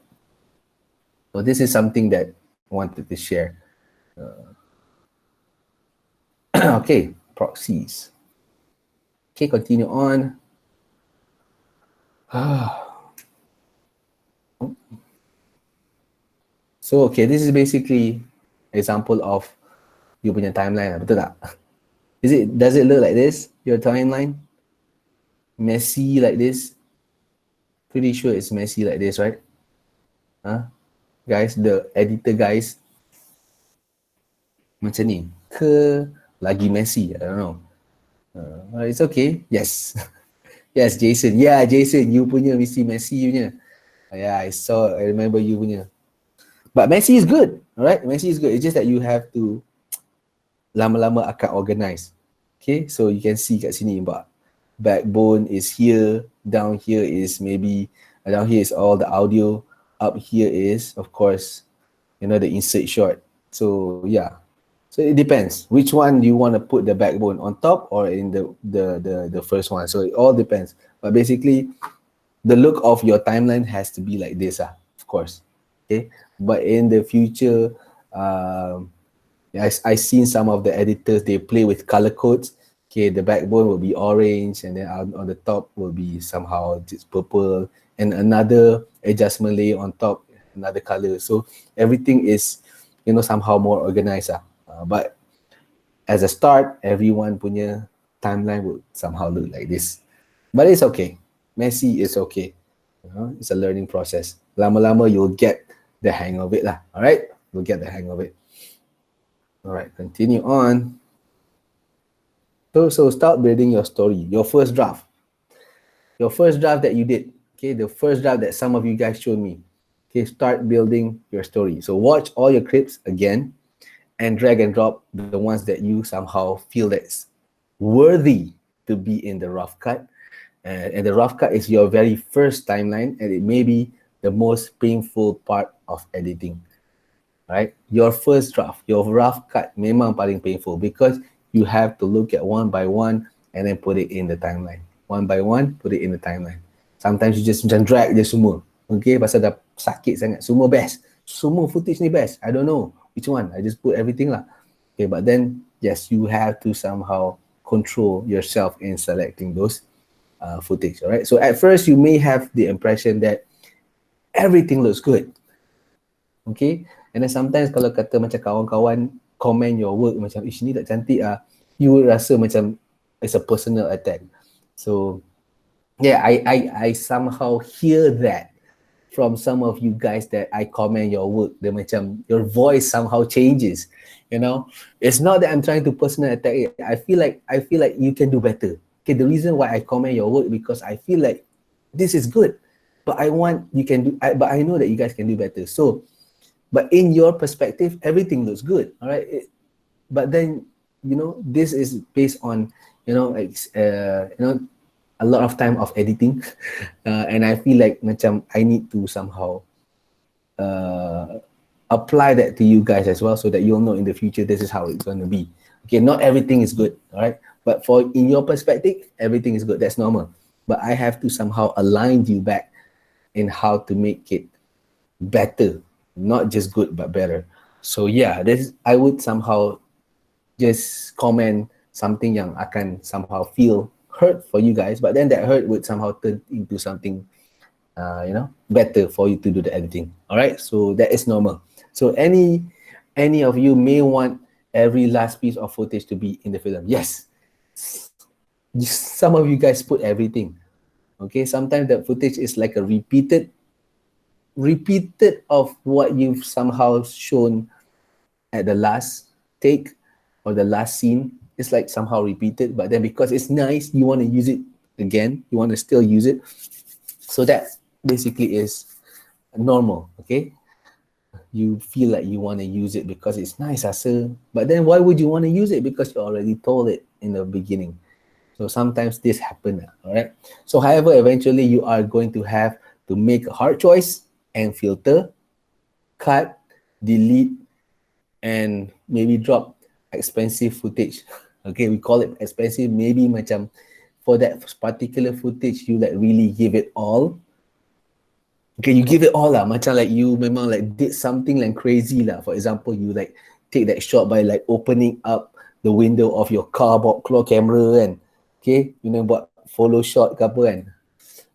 So this is something that I wanted to share. Okay, proxies. Okay, continue on. So, okay, this is basically example of you punya timeline, betul tak? Does it look like this, your timeline? Messy like this? Pretty sure it's messy like this, right? Guys, the editor guys, macam ni ke lagi messy? I don't know. It's okay. Yes. Yes, Jason. Yeah, Jason, you punya mesti messy punya. Yeah, I remember you punya. But messy is good, all right? Messy is good. It's just that you have to lama-lama akan organize. Okay, so you can see kat sini, but backbone is here, down here is down here is all the audio, up here is, of course, the insert shot. So yeah, so it depends. Which one do you want to put the backbone, on top or in the first one? So it all depends. But basically, the look of your timeline has to be like this, of course. Okay, but in the future, um, I seen some of the editors, they play with color codes. Okay, the backbone will be orange, and then on the top will be somehow just purple, and another adjustment layer on top, another color. So everything is, somehow more organized. But as a start, everyone punya timeline would somehow look like this. But it's okay. Messy is okay. It's a learning process. Lama-lama, you'll get the hang of it lah. All right? You'll get the hang of it. All right, continue on. So start building your story, your first draft. Your first draft that you did. Okay, the first draft that some of you guys showed me. Okay, start building your story. So watch all your clips again and drag and drop the ones that you somehow feel that's worthy to be in the rough cut. And the rough cut is your very first timeline, and it may be the most painful part of editing. Right? Your first draft, your rough cut memang paling painful because you have to look at one by one and then put it in the timeline. One by one, put it in the timeline. Sometimes you just macam drag je semua. Okay, pasal dah sakit sangat. Semua best. Semua footage ni best. I don't know which one. I just put everything lah. Okay, but then, yes, you have to somehow control yourself in selecting those footage, all right? So at first, you may have the impression that everything looks good. Okay, and then sometimes kalau kata macam kawan-kawan comment your work macam ish ni tak cantik you would rasa macam it's a personal attack. So yeah, I somehow hear that from some of you guys that I comment your work. They macam your voice somehow changes. It's not that I'm trying to personal attack it. I feel like you can do better. Okay, the reason why I comment your work because I feel like this is good, but I but I know that you guys can do better. So but in your perspective, everything looks good, all right? But then, this is based on, a lot of time of editing. And I feel like macam I need to somehow apply that to you guys as well so that you'll know in the future, this is how it's going to be. Okay, not everything is good, all right? But in your perspective, everything is good. That's normal. But I have to somehow align you back in how to make it better. Not just good, but better. So yeah, I would somehow just comment something yang akan somehow feel hurt for you guys, but then that hurt would somehow turn into something, better for you to do the editing. All right, so that is normal. So any of you may want every last piece of footage to be in the film. Yes, some of you guys put everything. Okay, sometimes the footage is like a repeated of what you've somehow shown at the last take or the last scene. It's like somehow repeated, but then because it's nice, you want to use it again, you want to still use it. So that basically is normal. Okay, you feel like you want to use it because it's nice, but then why would you want to use it? Because you already told it in the beginning. So sometimes this happens. All right, so however, eventually you are going to have to make a hard choice and filter, cut, delete, and maybe drop expensive footage. Okay, we call it expensive. Maybe macam for that particular footage, you like really give it all. Okay, you give it all lah. Macam like you memang like did something like crazy lah. For example, you like take that shot by like opening up the window of your car, bawa keluar camera kan. Okay, buat follow shot ke apa kan.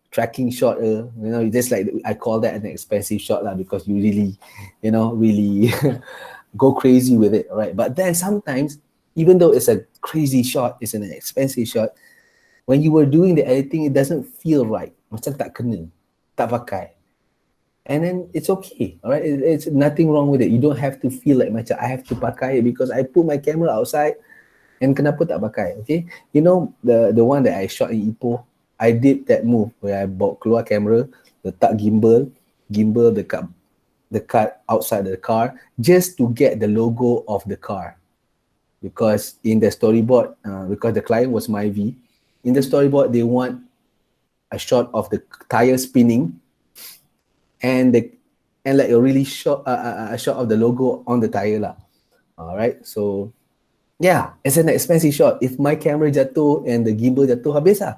Tracking shot, just like I call that an expensive shot lah because you really, really go crazy with it, right? But then sometimes, even though it's a crazy shot, it's an expensive shot, when you were doing the editing, it doesn't feel right. Macam tak kena, tak pakai. And then it's okay, all right? It's nothing wrong with it. You don't have to feel like macam I have to pakai it because I put my camera outside and kenapa tak pakai, okay? The one that I shot in Ipoh, I did that move where I bawa keluar camera, letak gimbal dekat outside the car just to get the logo of the car. Because in the storyboard, because the client was Myvi, in the storyboard they want a shot of the tire spinning and like a really shot a shot of the logo on the tire lah. All right, so yeah, it's an expensive shot. If my camera jatuh and the gimbal jatuh, habis lah.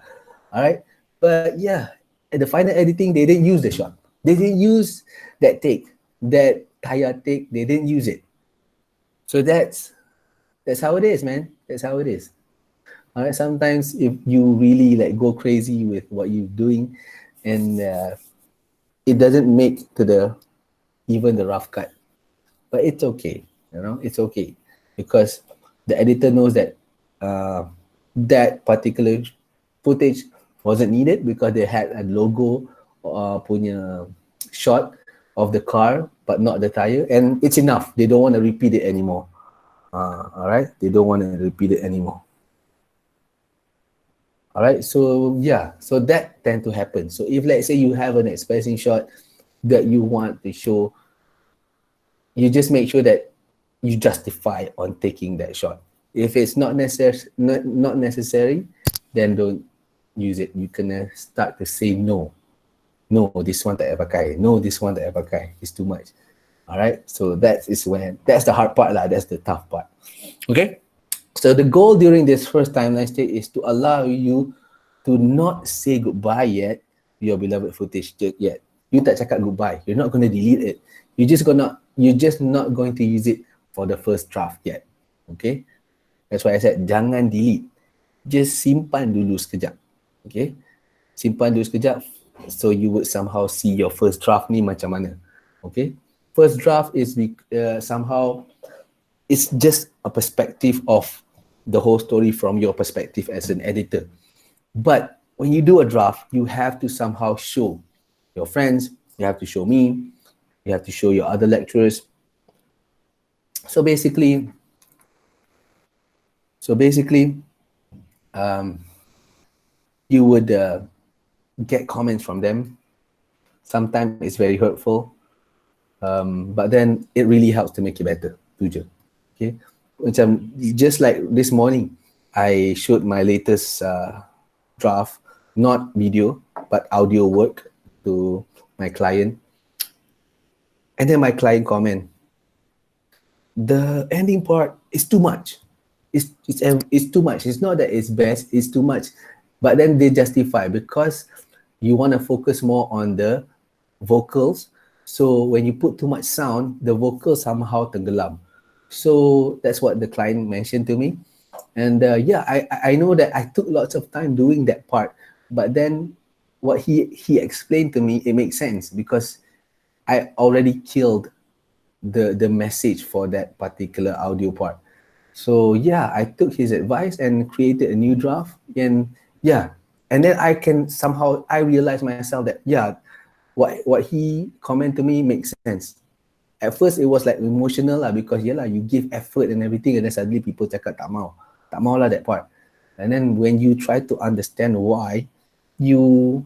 All right, but yeah, at the final editing, they didn't use the shot. They didn't use that take, that tire take. They didn't use it. So that's how it is, man. That's how it is. All right. Sometimes if you really like go crazy with what you're doing, and it doesn't make to the even the rough cut, but it's okay. You know, it's okay because the editor knows that that particular footage wasn't needed because they had a logo punya shot of the car but not the tire, and it's enough. They don't want to repeat it anymore. All right, they don't want to repeat it anymore. All right, so yeah, so that tend to happen. So if let's say you have an expressing shot that you want to show, you just make sure that you justify on taking that shot. If it's not necessary, then don't use it. You can start to say no. No, this one tak payah pakai. No, this one tak payah pakai. It's too much. All right. So that's the hard part lah. That's the tough part. Okay. So the goal during this first timeline stage is to allow you to not say goodbye yet your beloved footage yet. You tak cakap goodbye. You're not going to delete it. You're just not going to use it for the first draft yet. Okay. That's why I said jangan delete. Just simpan dulu sekejap. Okay. Simpan dulu sekejap so you would somehow see your first draft ni macam mana. Okay. First draft is somehow it's just a perspective of the whole story from your perspective as an editor. But when you do a draft, you have to somehow show your friends, you have to show me, you have to show your other lecturers. So basically, you would get comments from them. Sometimes it's very hurtful, but then it really helps to make it better. Tu je. Okay. Macam just like this morning, I showed my latest draft, not video, but audio work to my client. And then my client comment, the ending part is too much. It's too much. It's not that it's best, it's too much. But then they justify because you want to focus more on the vocals. So when you put too much sound, the vocals somehow tenggelam. So that's what the client mentioned to me. And yeah, I know that I took lots of time doing that part. But then what he explained to me, it makes sense because I already killed the message for that particular audio part. So yeah, I took his advice and created a new draft. And yeah, and then I realized myself that yeah, what he commented to me makes sense. At first it was like emotional lah because yeah lah, you give effort and everything, and then suddenly people cakap tak mau lah that part. And then when you try to understand why, then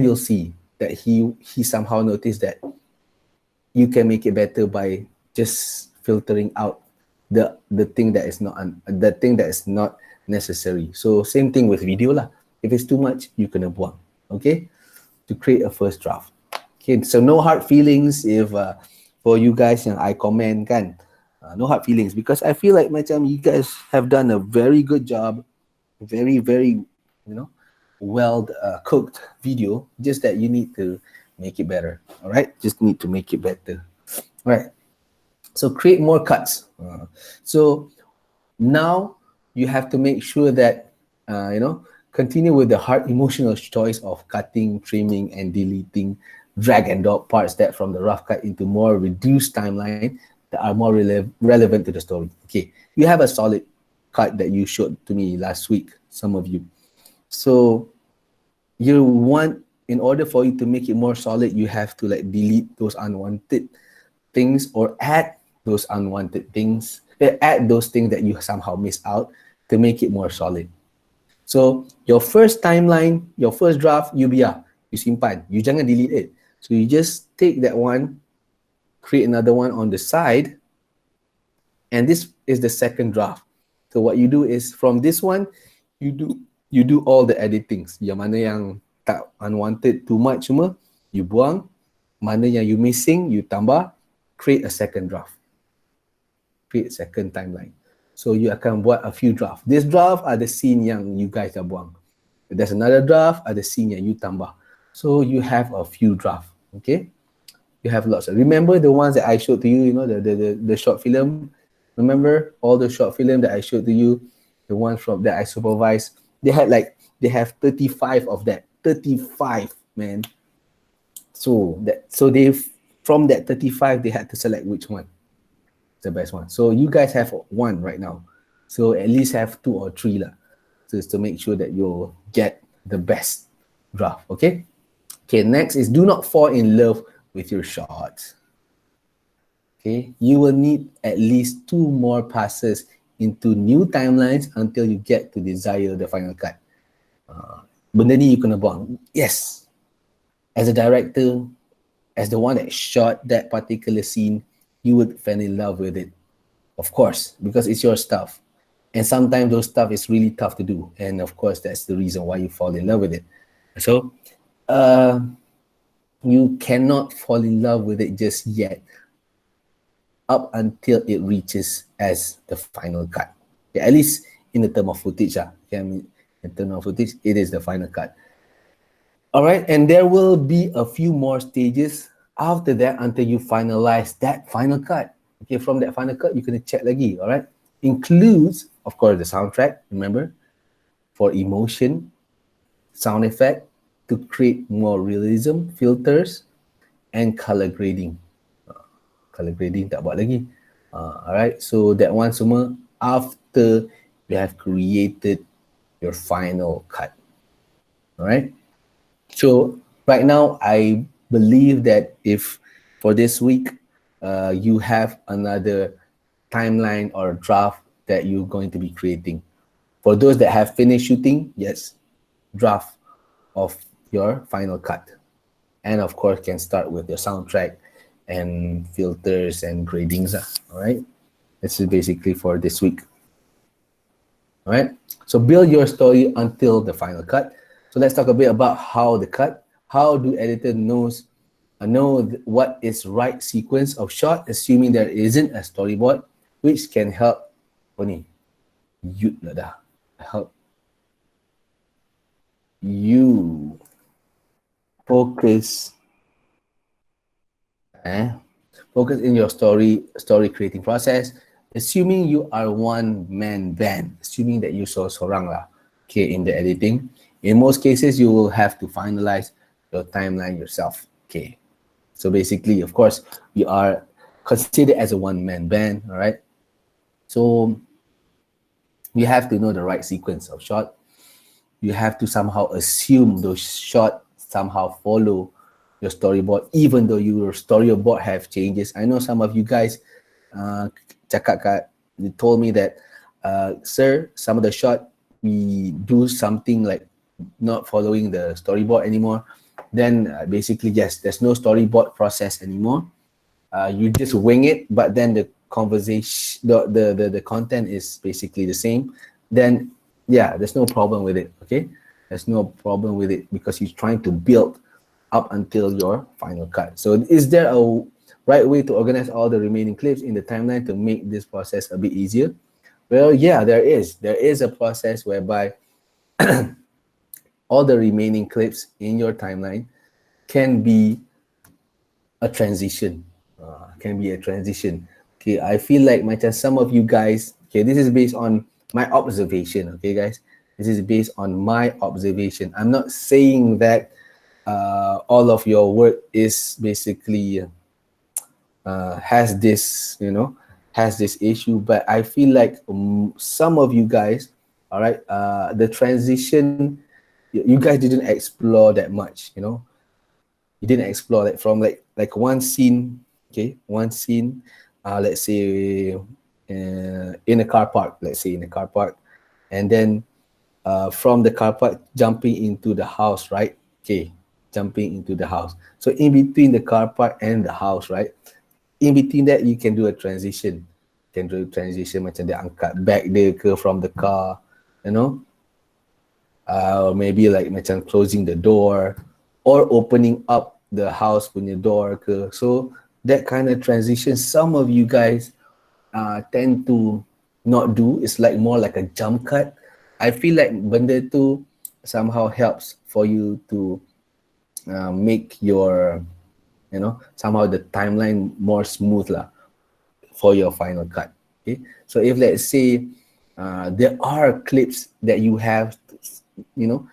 you'll see that he somehow noticed that you can make it better by just filtering out the thing that is not necessary. So same thing with video lah. If it's too much, you kena buang. Okay, to create a first draft. Okay, so no hard feelings if for you guys yang I comment kan, no hard feelings because I feel like macam you guys have done a very good job, very well cooked video. Just that you need to make it better. All right, just need to make it better. All right. So create more cuts. So now you have to make sure that continue with the hard emotional choice of cutting, trimming, and deleting drag and drop parts that from the rough cut into more reduced timeline that are more relevant to the story. Okay, you have a solid cut that you showed to me last week, some of you. So you want, in order for you to make it more solid, you have to like delete those unwanted things or add those unwanted things, add those things that you somehow miss out to make it more solid. So your first timeline, your first draft, you simpan, you jangan delete it. So you just take that one, create another one on the side, and this is the second draft. So what you do is from this one, you do all the editings. Yang mana yang tak unwanted too much semua, you buang. Mana yang you missing, you tambah. Create a second draft. Create second timeline. So you akan buat a few draft. This draft are the scene yang you guys dah buang. There's another draft, ada scene yang you tambah. So you have a few draft, okay? You have lots. Remember the ones that I showed to you, you know, the short film? Remember all the short film that I showed to you, the ones from that I supervised? They have 35 of that. 35, man. So they from that 35 they had to select which one is the best one. So you guys have one right now. So at least have two or three lah. So it's to make sure that you get the best draft. Okay. Okay, next is do not fall in love with your shots. Okay, you will need at least two more passes into new timelines until you get to desire the final cut. Benda ni you kena buang. Yes, as a director, as the one that shot that particular scene, you would fall in love with it. Of course, because it's your stuff. And sometimes those stuff is really tough to do. And of course, that's the reason why you fall in love with it. So, you cannot fall in love with it just yet up until it reaches as the final cut. Okay, at least in the term of footage. Okay, I mean, in terms of footage, it is the final cut. All right, and there will be a few more stages after that until you finalize that final cut. Okay, from that final cut, you can check lagi, all right? Includes, of course, the soundtrack, remember? For emotion, sound effect, to create more realism, filters, and color grading. Color grading tak buat lagi. Alright, so that one semua after you have created your final cut. Alright, so right now I believe that if for this week you have another timeline or draft that you're going to be creating. For those that have finished shooting, yes, draft of your final cut. And of course can start with your soundtrack and filters and gradings. All right, this is basically for this week. All right, so build your story until the final cut. So let's talk a bit about how the cut. How do editor know what is right sequence of shot, assuming there isn't a storyboard, which can help help you focus focus in your story creating process, assuming you are one man band, assuming that you seorang lah, okay, in the editing. In most cases, you will have to finalize your timeline yourself, okay. So basically, of course, we are considered as a one man band, all right. So you have to know the right sequence of shot. You have to somehow assume those shots somehow follow your storyboard, even though your storyboard have changes. I know some of you guys you told me that sir, some of the shot we do something like not following the storyboard anymore. Then basically, yes, there's no storyboard process anymore. You just wing it, but then the conversation, the content is basically the same. Then yeah, there's no problem with it. Okay, there's no problem with it because you're trying to build up until your final cut. So is there a right way to organize all the remaining clips in the timeline to make this process a bit easier? Well, yeah, there is. There is a process whereby all the remaining clips in your timeline can be a transition. Okay, I feel like some of you guys, okay, this is based on my observation, okay, guys? This is based on my observation. I'm not saying that all of your work is basically has this issue, but I feel like some of you guys, all right, the transition, you guys didn't explore that much, you know. You didn't explore that from like one scene, okay, let's say in a car park, and then from the car park jumping into the house, right? Okay, jumping into the house. So in between the car park and the house, right? In between that, you can do a transition. Macam dia angkat bag dia ke from the car, you know. Maybe like macam closing the door or opening up the house punya door ke. So that kind of transition, some of you guys tend to not do. It's like more like a jump cut. I feel like benda tu somehow helps for you to make your, somehow the timeline more smooth lah for your final cut. Okay, so if let's say there are clips that you have, you know,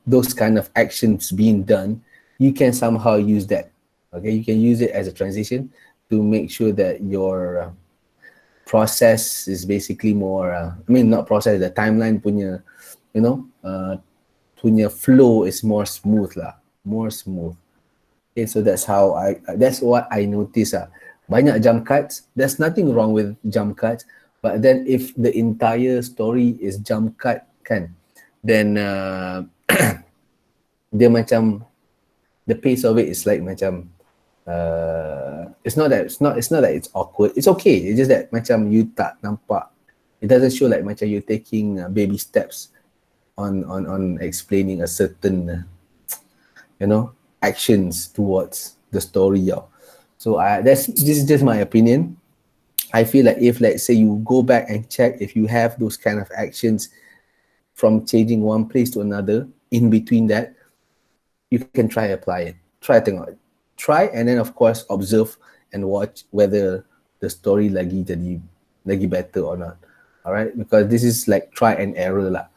those kind of actions being done, you can somehow use that. Okay, you can use it as a transition to make sure that your process is basically more. Not process, the timeline punya, punya flow is more smooth lah, more smooth. Okay, so that's what I notice. Banyak jump cuts. There's nothing wrong with jump cuts, but then if the entire story is jump cut, kan, then dia macam, the pace of it is like macam, it's not that it's awkward. It's okay. It's just that macam you tak nampak. It doesn't show like macam you taking baby steps on explaining a certain, actions towards the story. So this is just my opinion. I feel like if, let's say, you go back and check if you have those kind of actions from changing one place to another, in between that, you can try apply it. Try, and then of course observe and watch whether the story lagi better or not. All right, because this is like try and error lah.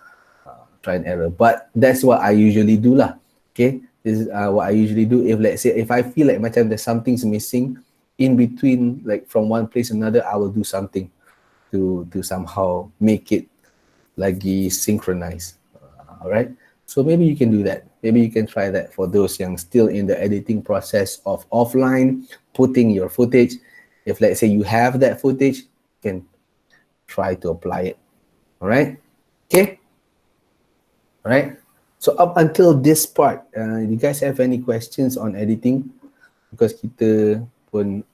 But that's what I usually do lah. Okay, this is what I usually do. If, let's say, if I feel like macam there's something's missing in between, like from one place to another, I will do something to somehow make it lagi synchronized. All right, so maybe you can do that. Maybe you can try that for those yang still in the editing process of offline putting your footage. If, let's say, you have that footage, you can try to apply it. All right, okay. All right, so up until this part, you guys have any questions on editing? Because kita pun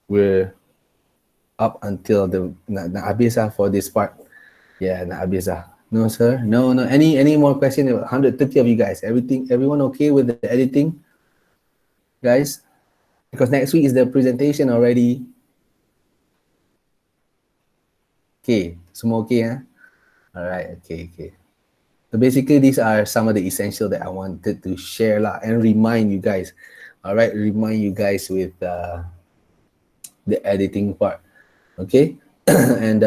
we're up until nak habis lah for this part. Yeah, nak habis lah. No sir, no. Any more questions? 130 of you guys. Everyone okay with the editing, guys? Because next week is the presentation already. Okay, semua okay, huh? All right, okay. So basically, these are some of the essentials that I wanted to share lah and remind you guys. All right, remind you guys with the editing part. Okay, and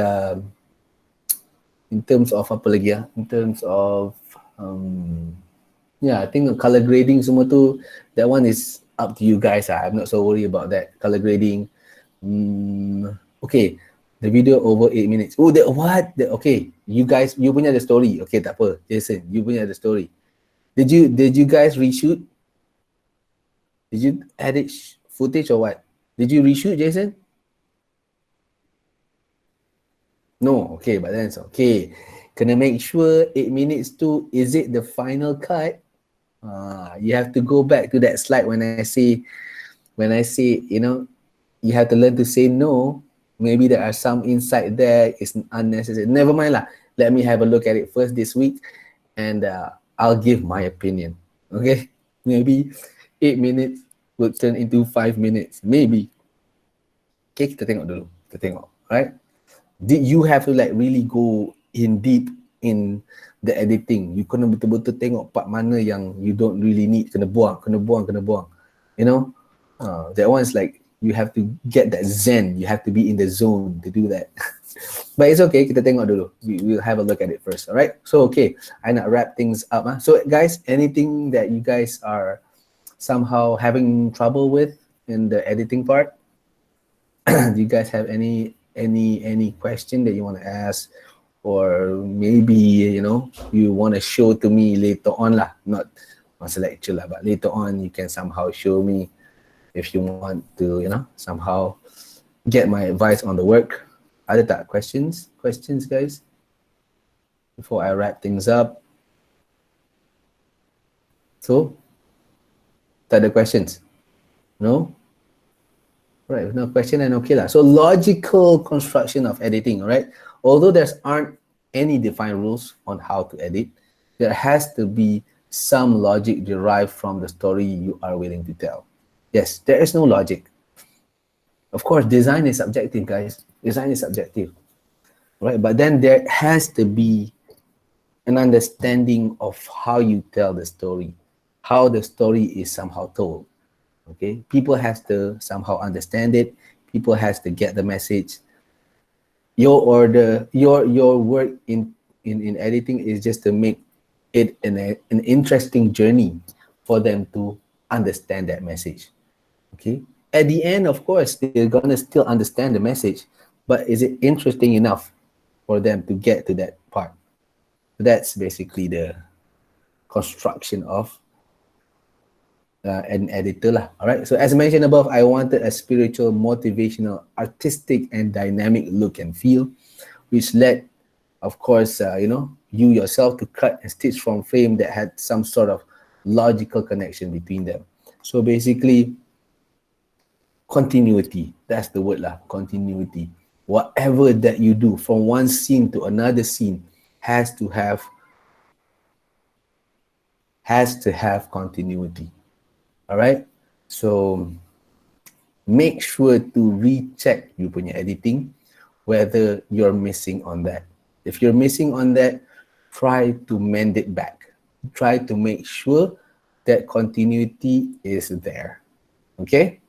in terms of apa lagi ya? In terms of I think color grading semua tu, that one is up to you guys. I'm not so worried about that. Color grading. Okay. The video over 8 minutes. Oh, okay. You guys, you punya the story. Okay, tak apa. Jason, you punya the story. Did you guys reshoot? Did you edit footage or what? Did you reshoot, Jason? No, okay, but then it's okay. Kena make sure 8 minutes tu, is it the final cut? You have to go back to that slide when I say, you have to learn to say no. Maybe there are some inside there, it's unnecessary. Never mind lah. Let me have a look at it first this week and I'll give my opinion. Okay? Maybe 8 minutes will turn into 5 minutes. Maybe. Okay, kita tengok dulu. Right? Did you have to like really go in deep in the editing? You kena betul-betul tengok part mana yang you don't really need. Kena buang. You know? That one's like, you have to get that zen. You have to be in the zone to do that. But it's okay. Kita tengok dulu. We'll have a look at it first. All right. So, okay. I nak wrap things up. So, guys, anything that you guys are somehow having trouble with in the editing part? Do you guys have any question that you want to ask? Or maybe, you want to show to me later on lah. Not masa lecture lah, but later on you can somehow show me if you want to, somehow get my advice on the work. Ada tak questions, guys? Before I wrap things up. So, tak ada questions? No? Right, no question and okay lah. So, logical construction of editing, right? Although there aren't any defined rules on how to edit, there has to be some logic derived from the story you are willing to tell. Yes, there is no logic. Of course, design is subjective, guys. Design is subjective, right? But then there has to be an understanding of how you tell the story, how the story is somehow told. Okay, people has to somehow understand it. People has to get the message. Your work in editing is just to make it an interesting journey for them to understand that message. Okay, at the end, of course, they're gonna still understand the message, but is it interesting enough for them to get to that part? That's basically the construction of an editor lah. All right, so as mentioned above, I wanted a spiritual, motivational, artistic and dynamic look and feel, which led, of course, you yourself to cut and stitch from frame that had some sort of logical connection between them. So basically, continuity, that's the word lah, continuity. Whatever that you do from one scene to another scene has to have continuity. All right, so make sure to recheck you punya editing whether you're missing on that. If you're missing on that, try to mend it back. Try to make sure that continuity is there. Okay,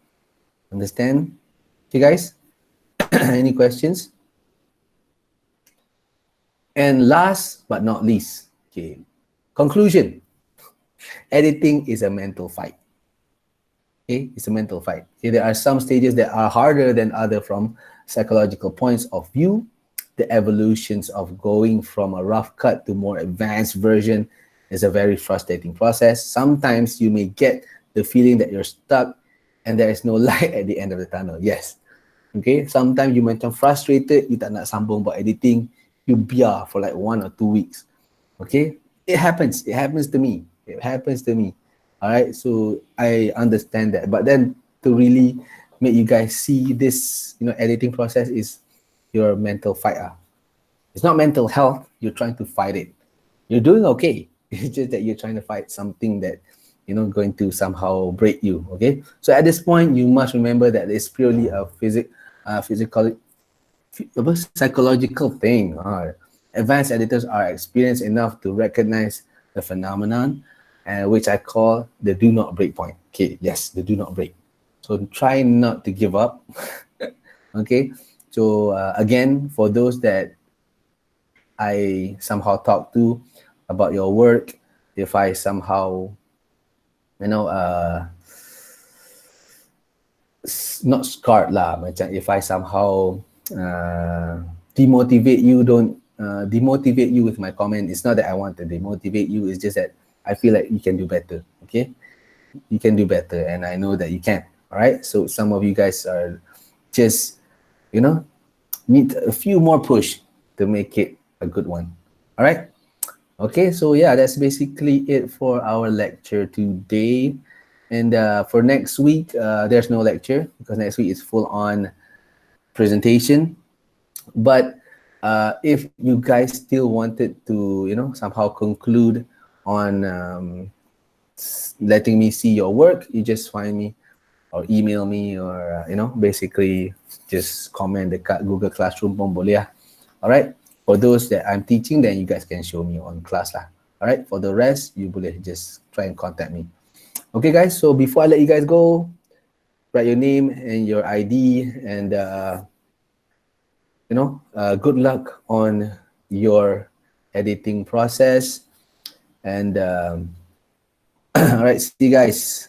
understand? Okay guys, any questions? And last but not least, okay, conclusion. Editing is a mental fight. Okay, it's a mental fight. Okay, there are some stages that are harder than other from psychological points of view. The evolutions of going from a rough cut to more advanced version is a very frustrating process. Sometimes you may get the feeling that you're stuck and there is no light at the end of the tunnel. Yes. Okay, sometimes you macam frustrated, you tak nak sambung buat editing, you biar for like 1 or 2 weeks. Okay, it happens to me. All right, so I understand that, but then to really make you guys see this, editing process is your mental fight. It's not mental health, you're trying to fight it. You're doing okay. It's just that you're trying to fight something that, going to somehow break you. Okay, so at this point, you must remember that it's purely a psychological thing. Advanced editors are experienced enough to recognize the phenomenon, which I call the do not break point. Okay, yes, the do not break. So try not to give up. Okay, so again, for those that I somehow talk to about your work, if I somehow, not scarred lah, macam if I somehow demotivate you, don't demotivate you with my comment. It's not that I want to demotivate you, it's just that I feel like you can do better. Okay, you can do better, and I know that you can. All right, so some of you guys are just, need a few more push to make it a good one. All right, okay, so yeah, that's basically it for our lecture today. And for next week, there's no lecture because next week is full on presentation. But if you guys still wanted to, somehow conclude on letting me see your work, you just find me or email me, or basically just comment dekat Google Classroom pun boleh lah. All right, for those that I'm teaching, then you guys can show me on class lah. All right, for the rest, you boleh just try and contact me. Okay guys, so before I let you guys go, write your name and your ID, and good luck on your editing process. And all right, see you guys.